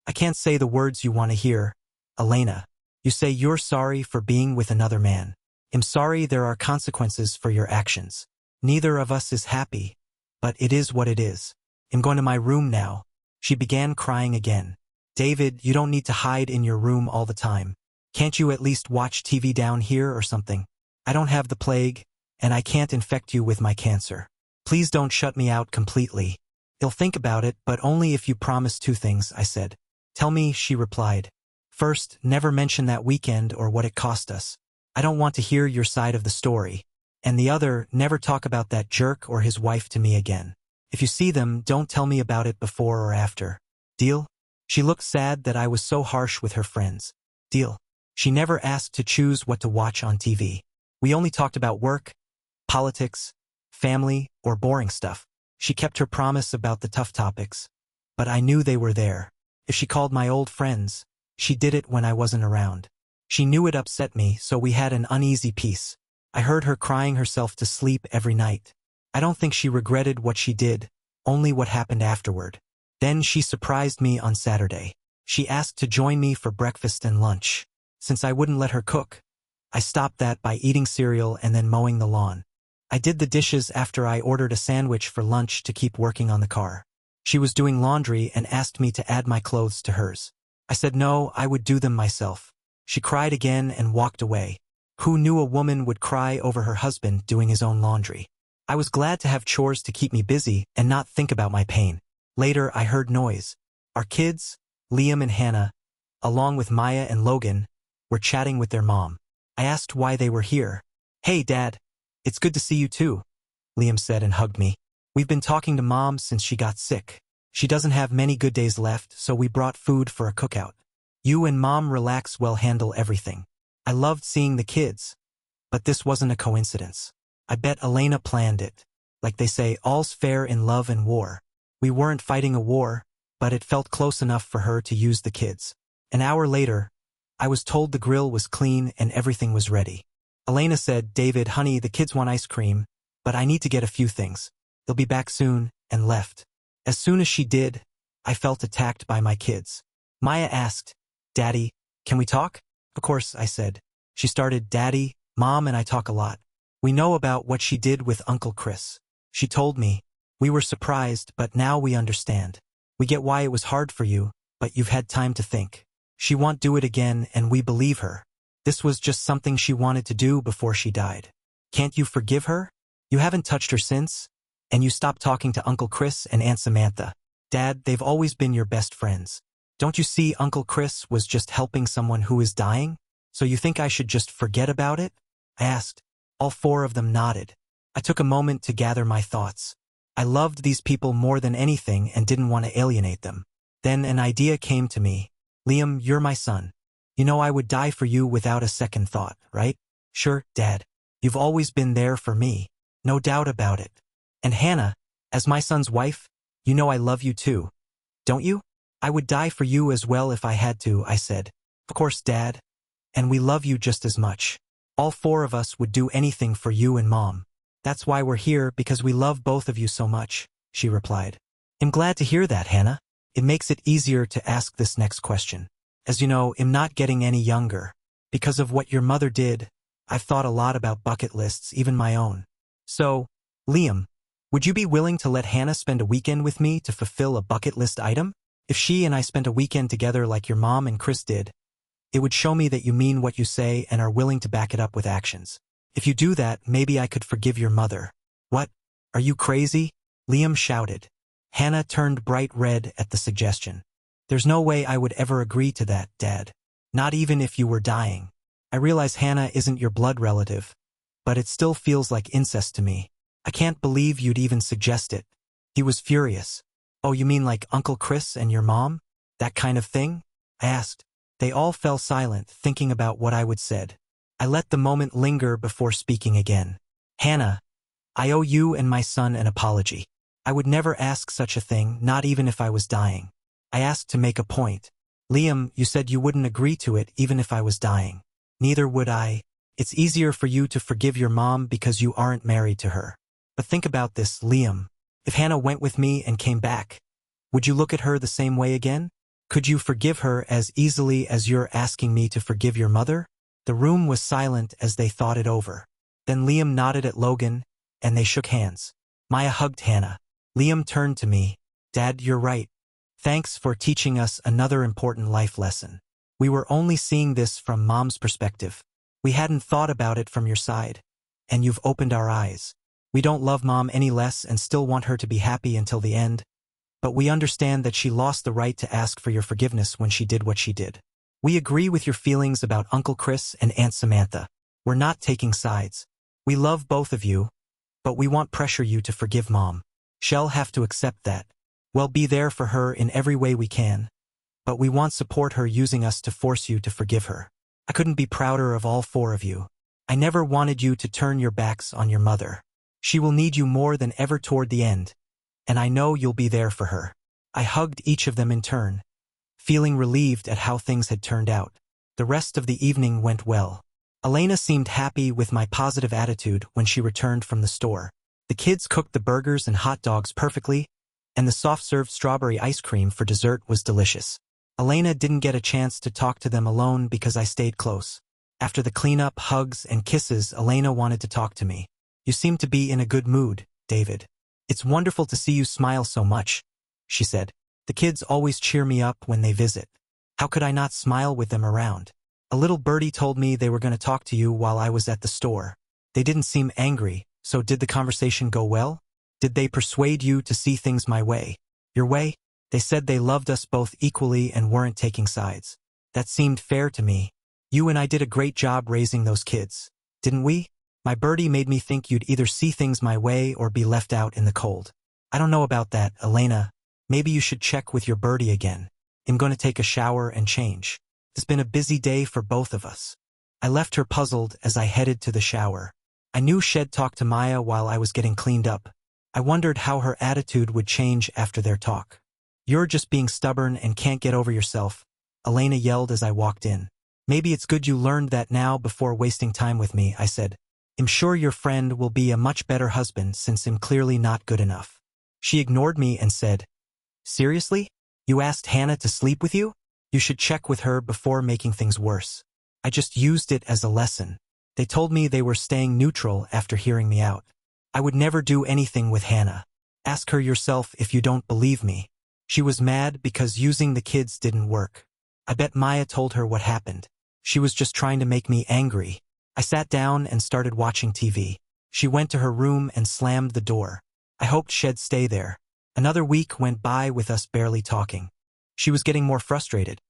I can't say the words you want to hear. Elena, you say you're sorry for being with another man. I'm sorry there are consequences for your actions. Neither of us is happy, but it is what it is. I'm going to my room now. She began crying again. David, you don't need to hide in your room all the time. Can't you at least watch TV down here or something? I don't have the plague, and I can't infect you with my cancer. Please don't shut me out completely. I'll think about it, but only if you promise 2 things, I said. Tell me, she replied. First, never mention that weekend or what it cost us. I don't want to hear your side of the story. And the other, never talk about that jerk or his wife to me again. If you see them, don't tell me about it before or after. Deal? She looked sad that I was so harsh with her friends. Deal. She never asked to choose what to watch on TV. We only talked about work, politics, family, or boring stuff. She kept her promise about the tough topics. But I knew they were there. If she called my old friends, she did it when I wasn't around. She knew it upset me, so we had an uneasy peace. I heard her crying herself to sleep every night. I don't think she regretted what she did, only what happened afterward. Then she surprised me on Saturday. She asked to join me for breakfast and lunch. Since I wouldn't let her cook, I stopped that by eating cereal and then mowing the lawn. I did the dishes after I ordered a sandwich for lunch to keep working on the car. She was doing laundry and asked me to add my clothes to hers. I said no, I would do them myself. She cried again and walked away. Who knew a woman would cry over her husband doing his own laundry? I was glad to have chores to keep me busy and not think about my pain. Later, I heard noise. Our kids, Liam and Hannah, along with Maya and Logan, were chatting with their mom. I asked why they were here. "Hey, Dad. It's good to see you too," Liam said and hugged me. "We've been talking to Mom since she got sick. She doesn't have many good days left, so we brought food for a cookout. You and Mom relax, we'll handle everything." I loved seeing the kids, but this wasn't a coincidence. I bet Elena planned it. Like they say, all's fair in love and war. We weren't fighting a war, but it felt close enough for her to use the kids. An hour later, I was told the grill was clean and everything was ready. Elena said, "David, honey, the kids want ice cream, but I need to get a few things. They'll be back soon," and left. As soon as she did, I felt attacked by my kids. Maya asked, "Daddy, can we talk?" "Of course," I said. She started, "Daddy, Mom and I talk a lot. We know about what she did with Uncle Chris. She told me. We were surprised, but now we understand. We get why it was hard for you, but you've had time to think. She won't do it again, and we believe her. This was just something she wanted to do before she died. Can't you forgive her? You haven't touched her since, and you stopped talking to Uncle Chris and Aunt Samantha. Dad, they've always been your best friends. Don't you see Uncle Chris was just helping someone who is dying? So you think I should just forget about it?" I asked. All four of them nodded. I took a moment to gather my thoughts. I loved these people more than anything and didn't want to alienate them. Then an idea came to me. "Liam, you're my son. You know I would die for you without a second thought, right?" "Sure, Dad. You've always been there for me. No doubt about it. And Hannah, as my son's wife, you know I love you too. Don't you?" "I would die for you as well if I had to," I said. "Of course, Dad. And we love you just as much. All four of us would do anything for you and Mom. That's why we're here, because we love both of you so much," she replied. "I'm glad to hear that, Hannah. It makes it easier to ask this next question. As you know, I'm not getting any younger. Because of what your mother did, I've thought a lot about bucket lists, even my own. So, Liam, would you be willing to let Hannah spend a weekend with me to fulfill a bucket list item? If she and I spent a weekend together like your mom and Chris did, it would show me that you mean what you say and are willing to back it up with actions. If you do that, maybe I could forgive your mother." "What? Are you crazy?" Liam shouted. Hannah turned bright red at the suggestion. "There's no way I would ever agree to that, Dad. Not even if you were dying. I realize Hannah isn't your blood relative, but it still feels like incest to me. I can't believe you'd even suggest it." He was furious. "Oh, you mean like Uncle Chris and your mom? That kind of thing?" I asked. They all fell silent, thinking about what I would said. I let the moment linger before speaking again. "Hannah, I owe you and my son an apology. I would never ask such a thing, not even if I was dying. I asked to make a point. Liam, you said you wouldn't agree to it even if I was dying. Neither would I. It's easier for you to forgive your mom because you aren't married to her. But think about this, Liam. If Hannah went with me and came back, would you look at her the same way again? Could you forgive her as easily as you're asking me to forgive your mother?" The room was silent as they thought it over. Then Liam nodded at Logan, and they shook hands. Maya hugged Hannah. Liam turned to me. "Dad, you're right. Thanks for teaching us another important life lesson. We were only seeing this from Mom's perspective. We hadn't thought about it from your side, and you've opened our eyes. We don't love Mom any less and still want her to be happy until the end, but we understand that she lost the right to ask for your forgiveness when she did what she did. We agree with your feelings about Uncle Chris and Aunt Samantha. We're not taking sides. We love both of you, but we won't pressure you to forgive Mom. She'll have to accept that. We'll be there for her in every way we can, but we won't support her using us to force you to forgive her. I couldn't be prouder of all four of you. I never wanted you to turn your backs on your mother. She will need you more than ever toward the end, and I know you'll be there for her." I hugged each of them in turn, feeling relieved at how things had turned out. The rest of the evening went well. Elena seemed happy with my positive attitude when she returned from the store. The kids cooked the burgers and hot dogs perfectly, and the soft-served strawberry ice cream for dessert was delicious. Elena didn't get a chance to talk to them alone because I stayed close. After the cleanup, hugs, and kisses, Elena wanted to talk to me. You seem to be in a good mood, David. It's wonderful to see you smile so much, she said. The kids always cheer me up when they visit. How could I not smile with them around? A little birdie told me they were going to talk to you while I was at the store. They didn't seem angry, so did the conversation go well? Did they persuade you to see things my way? Your way? They said they loved us both equally and weren't taking sides. That seemed fair to me. You and I did a great job raising those kids, didn't we? My birdie made me think you'd either see things my way or be left out in the cold. I don't know about that, Elena. Maybe you should check with your birdie again. I'm going to take a shower and change. It's been a busy day for both of us. I left her puzzled as I headed to the shower. I knew she'd talk to Maya while I was getting cleaned up. I wondered how her attitude would change after their talk. You're just being stubborn and can't get over yourself, Elena yelled as I walked in. Maybe it's good you learned that now before wasting time with me, I said. I'm sure your friend will be a much better husband since I'm clearly not good enough. She ignored me and said, Seriously? You asked Hannah to sleep with you? You should check with her before making things worse. I just used it as a lesson. They told me they were staying neutral after hearing me out. I would never do anything with Hannah. Ask her yourself if you don't believe me. She was mad because using the kids didn't work. I bet Maya told her what happened. She was just trying to make me angry. I sat down and started watching TV. She went to her room and slammed the door. I hoped she'd stay there. Another week went by with us barely talking. She was getting more frustrated.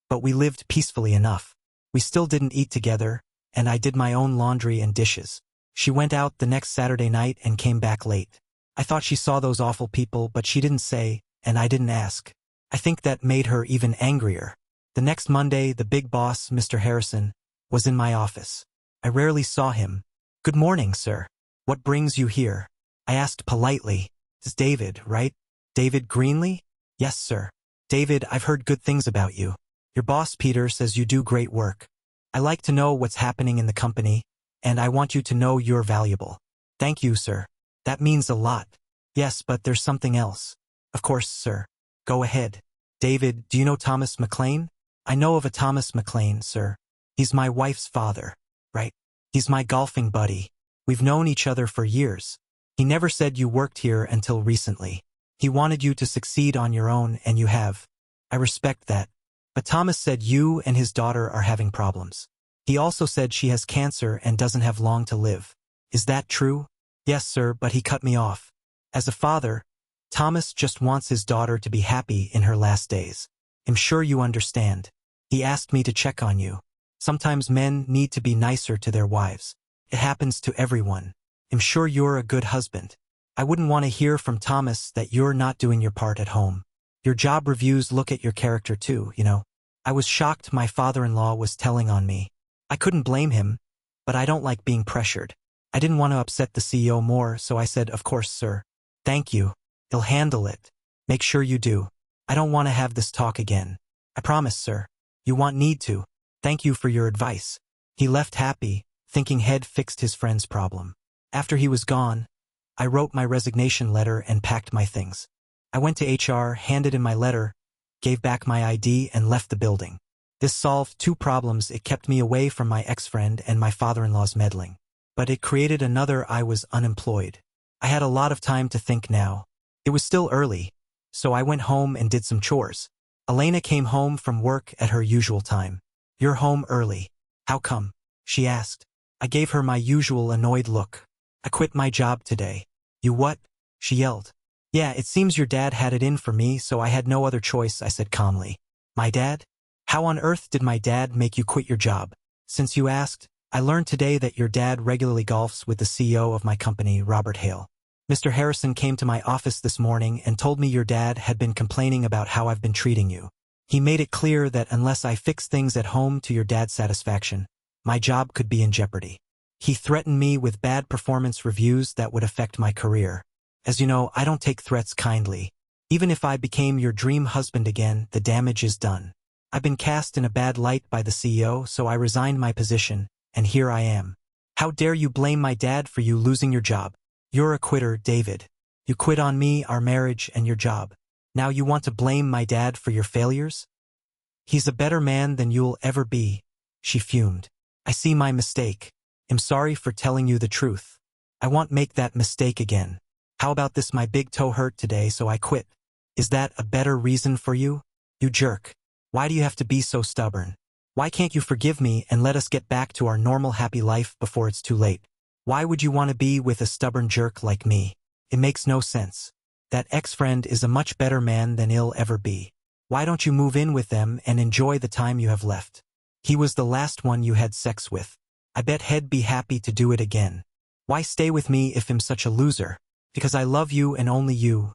But we lived peacefully enough. We still didn't eat together, and I did my own laundry and dishes. She went out the next Saturday night and came back late. I thought she saw those awful people, but she didn't say, and I didn't ask. I think that made her even angrier. The next Monday, the big boss, Mr. Harrison, was in my office. I rarely saw him. Good morning, sir. What brings you here? I asked politely. It's David, right? David Greenlee? Yes, sir. David, I've heard good things about you. Your boss, Peter, says you do great work. I like to know what's happening in the company, and I want you to know you're valuable. Thank you, sir. That means a lot. Yes, but there's something else. Of course, sir. Go ahead. David, do you know Thomas McLean? I know of a Thomas McLean, sir. He's my wife's father, right? He's my golfing buddy. We've known each other for years. He never said you worked here until recently. He wanted you to succeed on your own, and you have. I respect that. But Thomas said you and his daughter are having problems. He also said she has cancer and doesn't have long to live. Is that true? Yes, sir, but he cut me off. As a father, Thomas just wants his daughter to be happy in her last days. I'm sure you understand. He asked me to check on you. Sometimes men need to be nicer to their wives. It happens to everyone. I'm sure you're a good husband. I wouldn't want to hear from Thomas that you're not doing your part at home. Your job reviews look at your character too, you know. I was shocked my father-in-law was telling on me. I couldn't blame him, but I don't like being pressured. I didn't want to upset the CEO more, so I said, of course, sir. Thank you. He'll handle it. Make sure you do. I don't want to have this talk again. I promise, sir. You won't need to. Thank you for your advice. He left happy, thinking he'd fixed his friend's problem. After he was gone, I wrote my resignation letter and packed my things. I went to HR, handed in my letter, gave back my ID, and left the building. This solved two problems. It kept me away from my ex-friend and my father-in-law's meddling. But it created another. I was unemployed. I had a lot of time to think now. It was still early, so I went home and did some chores. Elena came home from work at her usual time. You're home early. How come? She asked. I gave her my usual annoyed look. I quit my job today. You what? She yelled. Yeah, it seems your dad had it in for me, so I had no other choice, I said calmly. My dad? How on earth did my dad make you quit your job? Since you asked, I learned today that your dad regularly golfs with the CEO of my company, Robert Hale. Mr. Harrison came to my office this morning and told me your dad had been complaining about how I've been treating you. He made it clear that unless I fix things at home to your dad's satisfaction, my job could be in jeopardy. He threatened me with bad performance reviews that would affect my career. As you know, I don't take threats kindly. Even if I became your dream husband again, the damage is done. I've been cast in a bad light by the CEO, so I resigned my position, and here I am. How dare you blame my dad for you losing your job? You're a quitter, David. You quit on me, our marriage, and your job. Now you want to blame my dad for your failures? He's a better man than you'll ever be, she fumed. I see my mistake. I'm sorry for telling you the truth. I won't make that mistake again. How about this? My big toe hurt today, so I quit. Is that a better reason for you? You jerk. Why do you have to be so stubborn? Why can't you forgive me and let us get back to our normal happy life before it's too late? Why would you want to be with a stubborn jerk like me? It makes no sense. That ex-friend is a much better man than he'll ever be. Why don't you move in with them and enjoy the time you have left? He was the last one you had sex with. I bet he'd be happy to do it again. Why stay with me if I'm such a loser? Because I love you and only you,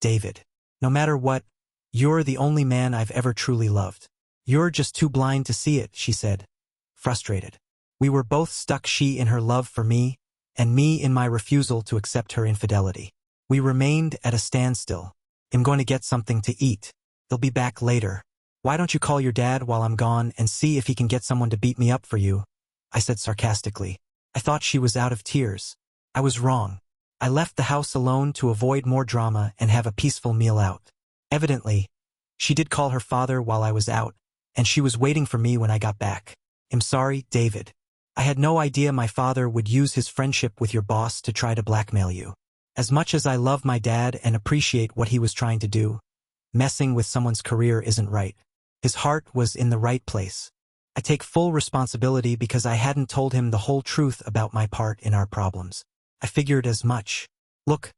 David. No matter what, you're the only man I've ever truly loved. You're just too blind to see it, she said, frustrated. We were both stuck, she in her love for me, and me in my refusal to accept her infidelity. We remained at a standstill. I'm going to get something to eat. They'll be back later. Why don't you call your dad while I'm gone and see if he can get someone to beat me up for you? I said sarcastically. I thought she was out of tears. I was wrong. I left the house alone to avoid more drama and have a peaceful meal out. Evidently, she did call her father while I was out, and she was waiting for me when I got back. I'm sorry, David. I had no idea my father would use his friendship with your boss to try to blackmail you. As much as I love my dad and appreciate what he was trying to do, messing with someone's career isn't right. His heart was in the right place. I take full responsibility because I hadn't told him the whole truth about my part in our problems. I figured as much. Look,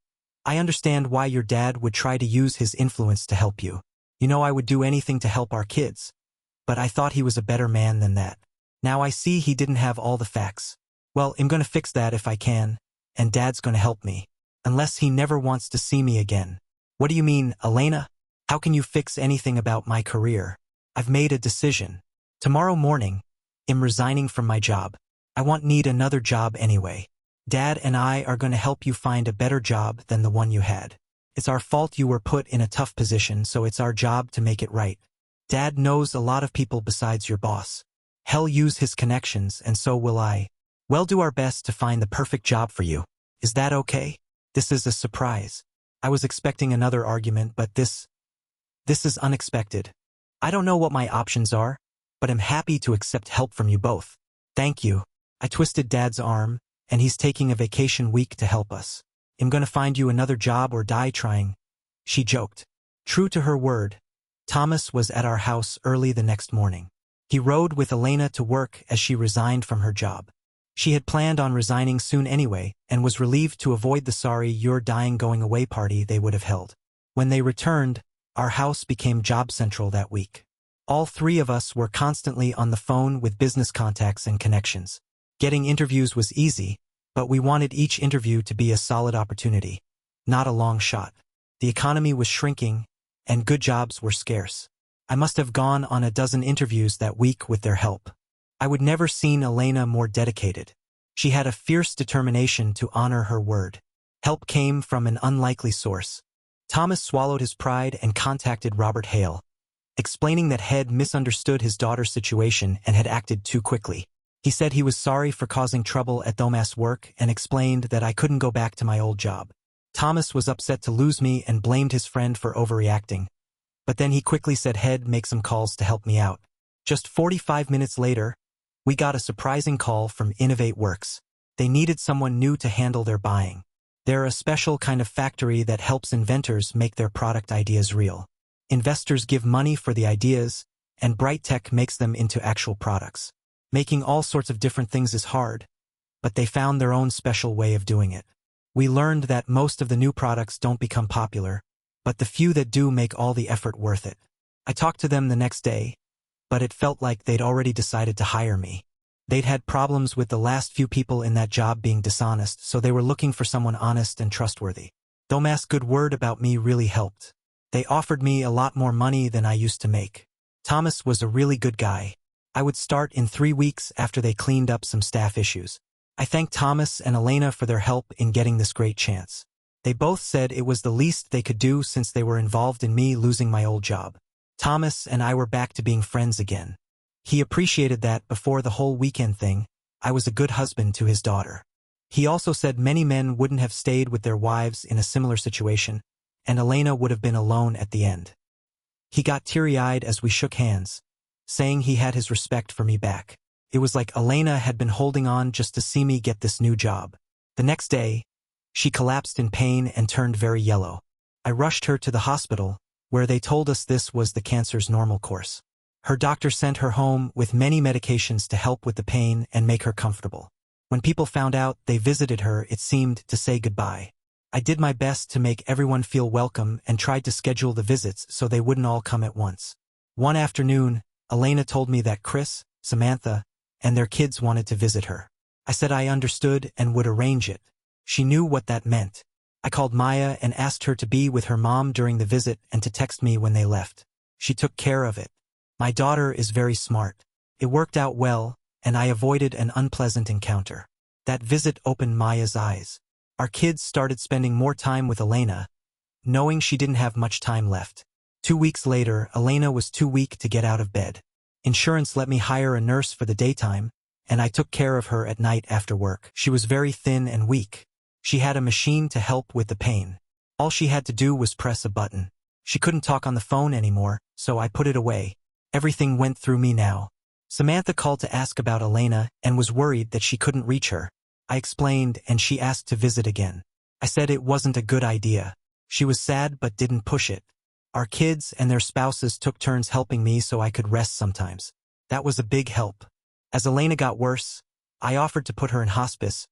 I understand why your dad would try to use his influence to help you. You know I would do anything to help our kids. But I thought he was a better man than that. Now I see he didn't have all the facts. Well, I'm gonna fix that if I can, and Dad's gonna help me. Unless he never wants to see me again. What do you mean, Elena? How can you fix anything about my career? I've made a decision. Tomorrow morning, I'm resigning from my job. I won't need another job anyway. Dad and I are gonna help you find a better job than the one you had. It's our fault you were put in a tough position, so it's our job to make it right. Dad knows a lot of people besides your boss. He'll use his connections, and so will I. We'll do our best to find the perfect job for you. Is that okay? This is a surprise. I was expecting another argument, but this is unexpected. I don't know what my options are, but I'm happy to accept help from you both. Thank you. I twisted Dad's arm, and he's taking a vacation week to help us. I'm gonna find you another job or die trying, she joked. True to her word, Thomas was at our house early the next morning. He rode with Elena to work as she resigned from her job. She had planned on resigning soon anyway, and was relieved to avoid the sorry you're dying going away party they would have held. When they returned, our house became job central that week. All three of us were constantly on the phone with business contacts and connections. Getting interviews was easy, but we wanted each interview to be a solid opportunity, not a long shot. The economy was shrinking, and good jobs were scarce. I must have gone on a dozen interviews that week with their help. I would never seen Elena more dedicated. She had a fierce determination to honor her word. Help came from an unlikely source. Thomas swallowed his pride and contacted Robert Hale, explaining that Head misunderstood his daughter's situation and had acted too quickly. He said he was sorry for causing trouble at Thomas' work and explained that I couldn't go back to my old job. Thomas was upset to lose me and blamed his friend for overreacting. But then he quickly said Head make some calls to help me out. Just 45 minutes later, we got a surprising call from Innovate Works. They needed someone new to handle their buying. They're a special kind of factory that helps inventors make their product ideas real. Investors give money for the ideas, and Bright Tech makes them into actual products. Making all sorts of different things is hard, but they found their own special way of doing it. We learned that most of the new products don't become popular, but the few that do make all the effort worth it. I talked to them the next day, but it felt like they'd already decided to hire me. They'd had problems with the last few people in that job being dishonest, so they were looking for someone honest and trustworthy. Thomas' good word about me really helped. They offered me a lot more money than I used to make. Thomas was a really good guy. I would start in 3 weeks after they cleaned up some staff issues. I thanked Thomas and Elena for their help in getting this great chance. They both said it was the least they could do since they were involved in me losing my old job. Thomas and I were back to being friends again. He appreciated that before the whole weekend thing, I was a good husband to his daughter. He also said many men wouldn't have stayed with their wives in a similar situation, and Elena would have been alone at the end. He got teary-eyed as we shook hands, saying he had his respect for me back. It was like Elena had been holding on just to see me get this new job. The next day, she collapsed in pain and turned very yellow. I rushed her to the hospital, where they told us this was the cancer's normal course. Her doctor sent her home with many medications to help with the pain and make her comfortable. When people found out they visited her, it seemed to say goodbye. I did my best to make everyone feel welcome and tried to schedule the visits so they wouldn't all come at once. One afternoon, Elena told me that Chris, Samantha, and their kids wanted to visit her. I said I understood and would arrange it. She knew what that meant. I called Maya and asked her to be with her mom during the visit and to text me when they left. She took care of it. My daughter is very smart. It worked out well, and I avoided an unpleasant encounter. That visit opened Maya's eyes. Our kids started spending more time with Elena, knowing she didn't have much time left. 2 weeks later, Elena was too weak to get out of bed. Insurance let me hire a nurse for the daytime, and I took care of her at night after work. She was very thin and weak. She had a machine to help with the pain. All she had to do was press a button. She couldn't talk on the phone anymore, so I put it away. Everything went through me now. Samantha called to ask about Elena and was worried that she couldn't reach her. I explained and she asked to visit again. I said it wasn't a good idea. She was sad but didn't push it. Our kids and their spouses took turns helping me so I could rest sometimes. That was a big help. As Elena got worse, I offered to put her in hospice,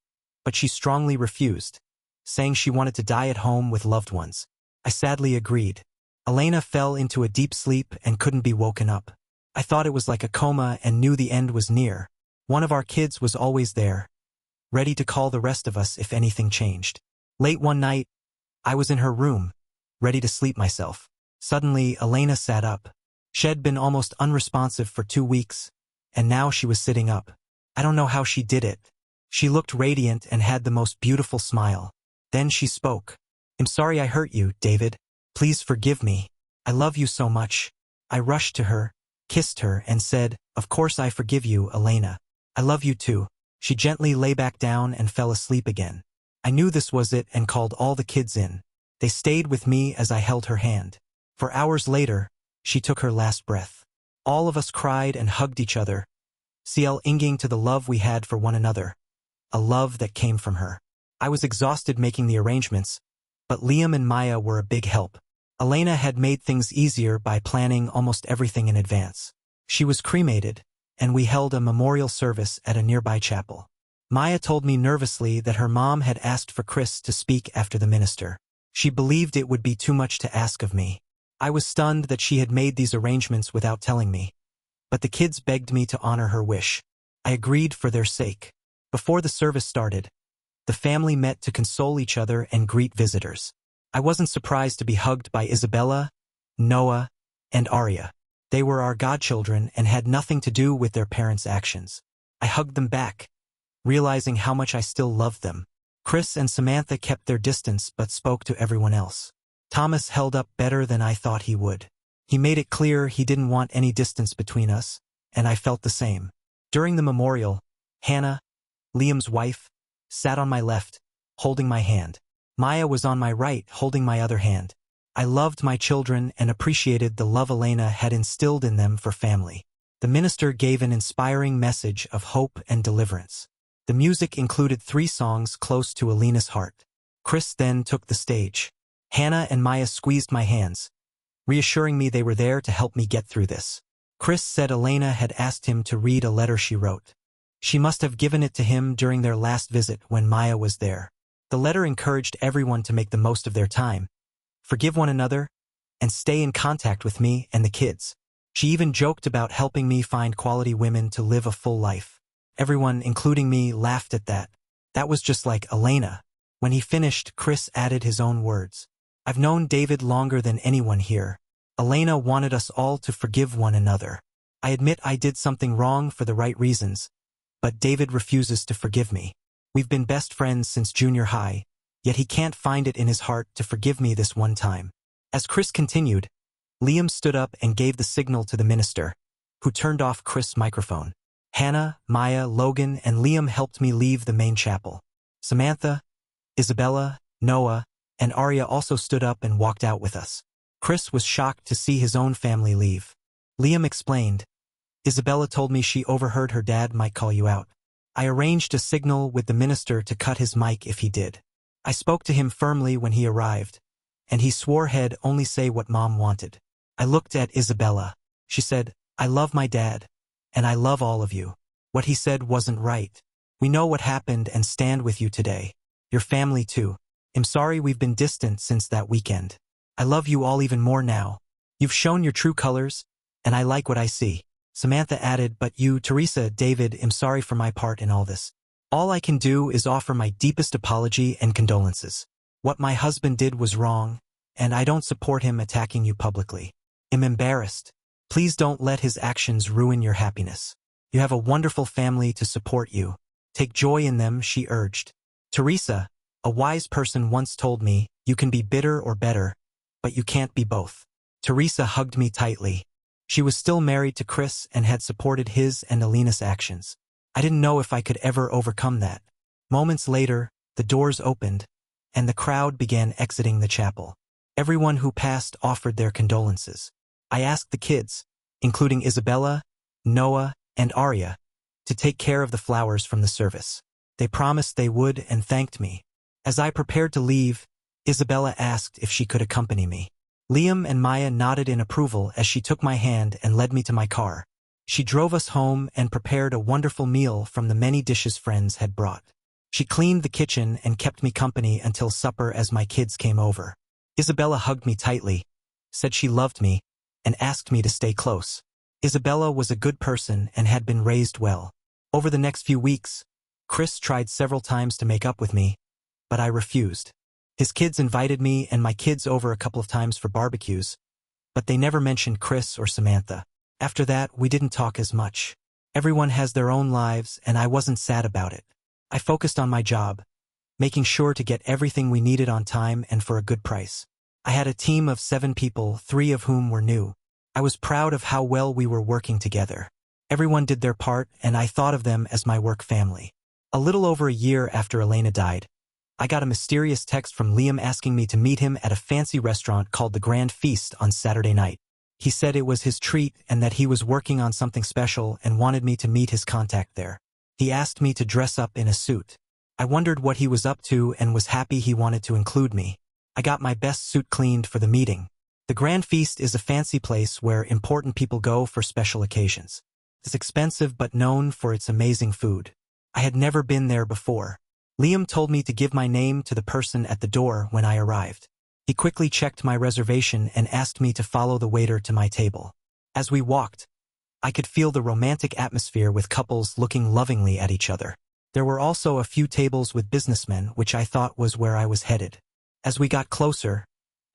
but she strongly refused, saying she wanted to die at home with loved ones. I sadly agreed. Elena fell into a deep sleep and couldn't be woken up. I thought it was like a coma and knew the end was near. One of our kids was always there, ready to call the rest of us if anything changed. Late one night, I was in her room, ready to sleep myself. Suddenly, Elena sat up. She had been almost unresponsive for 2 weeks, and now she was sitting up. I don't know how she did it. She looked radiant and had the most beautiful smile. Then she spoke. "I'm sorry I hurt you, David. Please forgive me. I love you so much." I rushed to her, kissed her, and said, "Of course I forgive you, Elena. I love you too." She gently lay back down and fell asleep again. I knew this was it and called all the kids in. They stayed with me as I held her hand. For hours later, she took her last breath. All of us cried and hugged each other, clinging to the love we had for one another, a love that came from her. I was exhausted making the arrangements, but Liam and Maya were a big help. Elena had made things easier by planning almost everything in advance. She was cremated, and we held a memorial service at a nearby chapel. Maya told me nervously that her mom had asked for Chris to speak after the minister. She believed it would be too much to ask of me. I was stunned that she had made these arrangements without telling me, but the kids begged me to honor her wish. I agreed for their sake. Before the service started, the family met to console each other and greet visitors. I wasn't surprised to be hugged by Isabella, Noah, and Arya. They were our godchildren and had nothing to do with their parents' actions. I hugged them back, realizing how much I still loved them. Chris and Samantha kept their distance but spoke to everyone else. Thomas held up better than I thought he would. He made it clear he didn't want any distance between us, and I felt the same. During the memorial, Hannah, Liam's wife, sat on my left, holding my hand. Maya was on my right, holding my other hand. I loved my children and appreciated the love Elena had instilled in them for family. The minister gave an inspiring message of hope and deliverance. The music included 3 songs close to Elena's heart. Chris then took the stage. Hannah and Maya squeezed my hands, reassuring me they were there to help me get through this. Chris said Elena had asked him to read a letter she wrote. She must have given it to him during their last visit when Maya was there. The letter encouraged everyone to make the most of their time, forgive one another, and stay in contact with me and the kids. She even joked about helping me find quality women to live a full life. Everyone, including me, laughed at that. That was just like Elena. When he finished, Chris added his own words. "I've known David longer than anyone here. Elena wanted us all to forgive one another. I admit I did something wrong for the right reasons, but David refuses to forgive me. We've been best friends since junior high, yet he can't find it in his heart to forgive me this one time." As Chris continued, Liam stood up and gave the signal to the minister, who turned off Chris' microphone. Hannah, Maya, Logan, and Liam helped me leave the main chapel. Samantha, Isabella, Noah, and Arya also stood up and walked out with us. Chris was shocked to see his own family leave. Liam explained, "Isabella told me she overheard her dad might call you out. I arranged a signal with the minister to cut his mic if he did. I spoke to him firmly when he arrived, and he swore he'd only say what Mom wanted. I looked at Isabella. She said, "I love my dad, and I love all of you. What he said wasn't right. We know what happened and stand with you today. Your family too. I'm sorry we've been distant since that weekend. I love you all even more now. You've shown your true colors, and I like what I see." Samantha added, "But you, Teresa, David, I'm sorry for my part in all this. All I can do is offer my deepest apology and condolences. What my husband did was wrong, and I don't support him attacking you publicly. I'm embarrassed. Please don't let his actions ruin your happiness. You have a wonderful family to support you. Take joy in them," she urged. Teresa, a wise person, once told me, "You can be bitter or better, but you can't be both." Teresa hugged me tightly. She was still married to Chris and had supported his and Alina's actions. I didn't know if I could ever overcome that. Moments later, the doors opened, and the crowd began exiting the chapel. Everyone who passed offered their condolences. I asked the kids, including Isabella, Noah, and Arya, to take care of the flowers from the service. They promised they would and thanked me. As I prepared to leave, Isabella asked if she could accompany me. Liam and Maya nodded in approval as she took my hand and led me to my car. She drove us home and prepared a wonderful meal from the many dishes friends had brought. She cleaned the kitchen and kept me company until supper as my kids came over. Isabella hugged me tightly, said she loved me, and asked me to stay close. Isabella was a good person and had been raised well. Over the next few weeks, Chris tried several times to make up with me, but I refused. His kids invited me and my kids over a couple of times for barbecues, but they never mentioned Chris or Samantha. After that, we didn't talk as much. Everyone has their own lives, and I wasn't sad about it. I focused on my job, making sure to get everything we needed on time and for a good price. I had a team of 7 people, 3 of whom were new. I was proud of how well we were working together. Everyone did their part, and I thought of them as my work family. A little over a year after Elena died, I got a mysterious text from Liam asking me to meet him at a fancy restaurant called the Grand Feast on Saturday night. He said it was his treat and that he was working on something special and wanted me to meet his contact there. He asked me to dress up in a suit. I wondered what he was up to and was happy he wanted to include me. I got my best suit cleaned for the meeting. The Grand Feast is a fancy place where important people go for special occasions. It's expensive but known for its amazing food. I had never been there before. Liam told me to give my name to the person at the door when I arrived. He quickly checked my reservation and asked me to follow the waiter to my table. As we walked, I could feel the romantic atmosphere with couples looking lovingly at each other. There were also a few tables with businessmen, which I thought was where I was headed. As we got closer,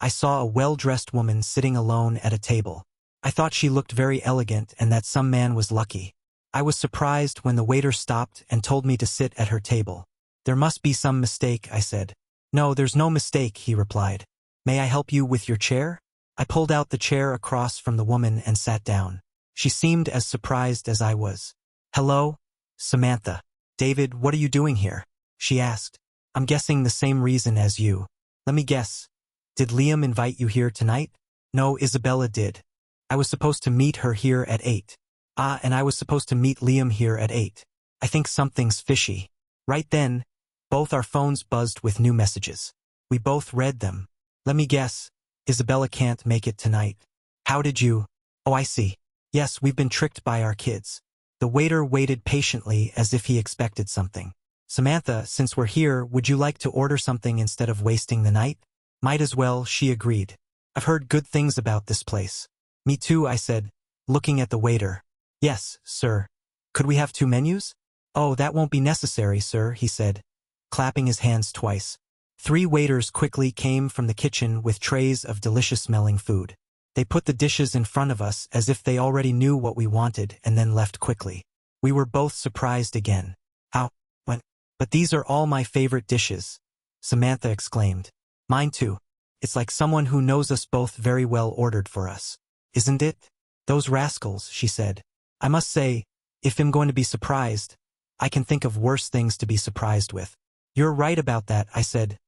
I saw a well-dressed woman sitting alone at a table. I thought she looked very elegant and that some man was lucky. I was surprised when the waiter stopped and told me to sit at her table. "There must be some mistake," I said. "No, there's no mistake," he replied. "May I help you with your chair?" I pulled out the chair across from the woman and sat down. She seemed as surprised as I was. "Hello, Samantha. David, what are you doing here?" she asked. "I'm guessing the same reason as you. Let me guess. Did Liam invite you here tonight?" "No, Isabella did. I was supposed to meet her here at 8. And I was supposed to meet Liam here at 8. I think something's fishy." Right then, both our phones buzzed with new messages. We both read them. "Let me guess. Isabella can't make it tonight. How did you? Oh, I see. Yes, we've been tricked by our kids." The waiter waited patiently as if he expected something. "Samantha, since we're here, would you like to order something instead of wasting the night?" "Might as well," she agreed. "I've heard good things about this place." "Me too," I said, looking at the waiter. "Yes, sir. Could we have 2 menus?" "Oh, that won't be necessary, sir," he said, clapping his hands twice. 3 waiters quickly came from the kitchen with trays of delicious-smelling food. They put the dishes in front of us as if they already knew what we wanted and then left quickly. We were both surprised again. "How? When? But these are all my favorite dishes," Samantha exclaimed. "Mine too. It's like someone who knows us both very well ordered for us. Isn't it?" "Those rascals," she said. "I must say, if I'm going to be surprised, I can think of worse things to be surprised with." "You're right about that," I said,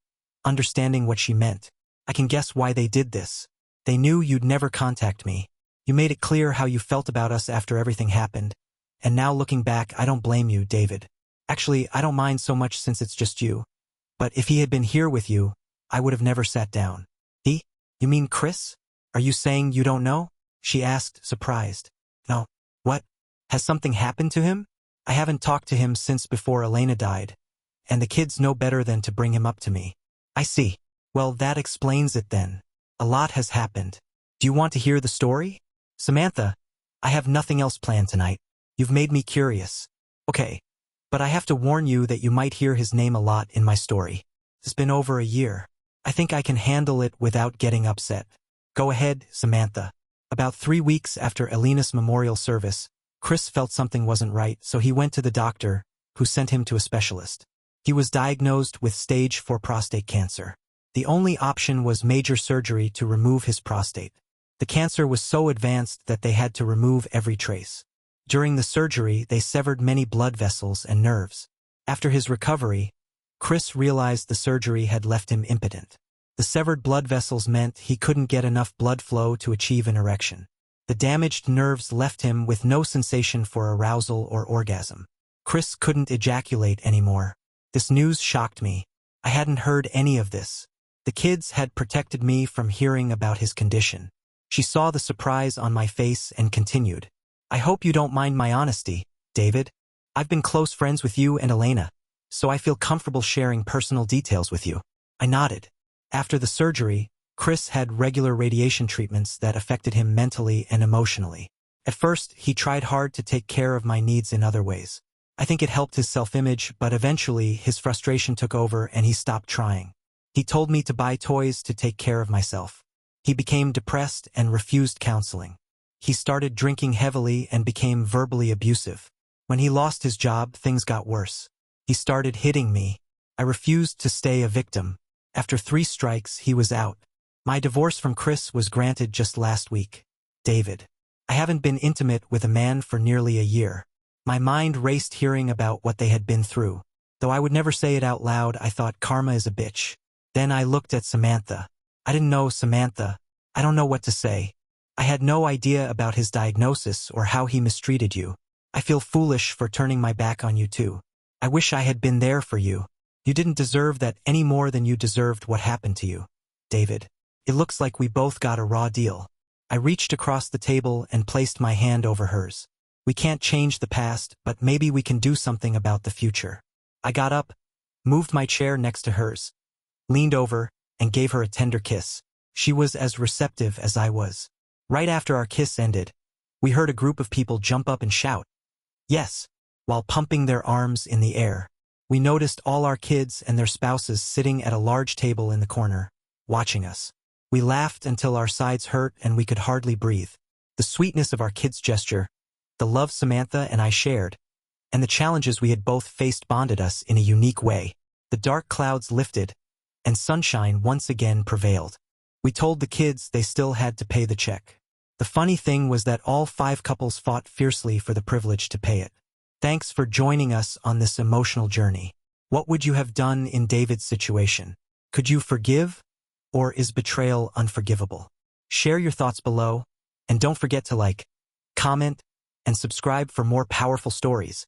understanding what she meant. "I can guess why they did this. They knew you'd never contact me. You made it clear how you felt about us after everything happened, and now looking back, I don't blame you, David. Actually, I don't mind so much since it's just you. But if he had been here with you, I would have never sat down. He? You mean Chris? Are you saying you don't know? She asked, surprised. No. What? Has something happened to him? I haven't talked to him since before Elena died, and the kids know better than to bring him up to me. I see. Well, that explains it then. A lot has happened. Do you want to hear the story? Samantha, I have nothing else planned tonight. You've made me curious. Okay. But I have to warn you that you might hear his name a lot in my story. It's been over a year. I think I can handle it without getting upset. Go ahead, Samantha. About 3 weeks after Elena's memorial service, Chris felt something wasn't right, so he went to the doctor, who sent him to a specialist. He was diagnosed with stage 4 prostate cancer. The only option was major surgery to remove his prostate. The cancer was so advanced that they had to remove every trace. During the surgery, they severed many blood vessels and nerves. After his recovery, Chris realized the surgery had left him impotent. The severed blood vessels meant he couldn't get enough blood flow to achieve an erection. The damaged nerves left him with no sensation for arousal or orgasm. Chris couldn't ejaculate anymore. This news shocked me. I hadn't heard any of this. The kids had protected me from hearing about his condition. She saw the surprise on my face and continued. I hope you don't mind my honesty, David. I've been close friends with you and Elena, so I feel comfortable sharing personal details with you. I nodded. After the surgery, Chris had regular radiation treatments that affected him mentally and emotionally. At first, he tried hard to take care of my needs in other ways. I think it helped his self-image, but eventually his frustration took over and he stopped trying. He told me to buy toys to take care of myself. He became depressed and refused counseling. He started drinking heavily and became verbally abusive. When he lost his job, things got worse. He started hitting me. I refused to stay a victim. After 3 strikes, he was out. My divorce from Chris was granted just last week. David. I haven't been intimate with a man for nearly a year. My mind raced hearing about what they had been through. Though I would never say it out loud, I thought karma is a bitch. Then I looked at Samantha. I didn't know Samantha. I don't know what to say. I had no idea about his diagnosis or how he mistreated you. I feel foolish for turning my back on you too. I wish I had been there for you. You didn't deserve that any more than you deserved what happened to you. David. It looks like we both got a raw deal. I reached across the table and placed my hand over hers. We can't change the past, but maybe we can do something about the future. I got up, moved my chair next to hers, leaned over, and gave her a tender kiss. She was as receptive as I was. Right after our kiss ended, we heard a group of people jump up and shout, "Yes," while pumping their arms in the air. We noticed all our kids and their spouses sitting at a large table in the corner, watching us. We laughed until our sides hurt and we could hardly breathe. The sweetness of our kids' gesture, the love Samantha and I shared, and the challenges we had both faced bonded us in a unique way. The dark clouds lifted, and sunshine once again prevailed. We told the kids they still had to pay the check. The funny thing was that all 5 couples fought fiercely for the privilege to pay it. Thanks for joining us on this emotional journey. What would you have done in David's situation? Could you forgive? Or is betrayal unforgivable? Share your thoughts below, and don't forget to like, comment, and subscribe for more powerful stories.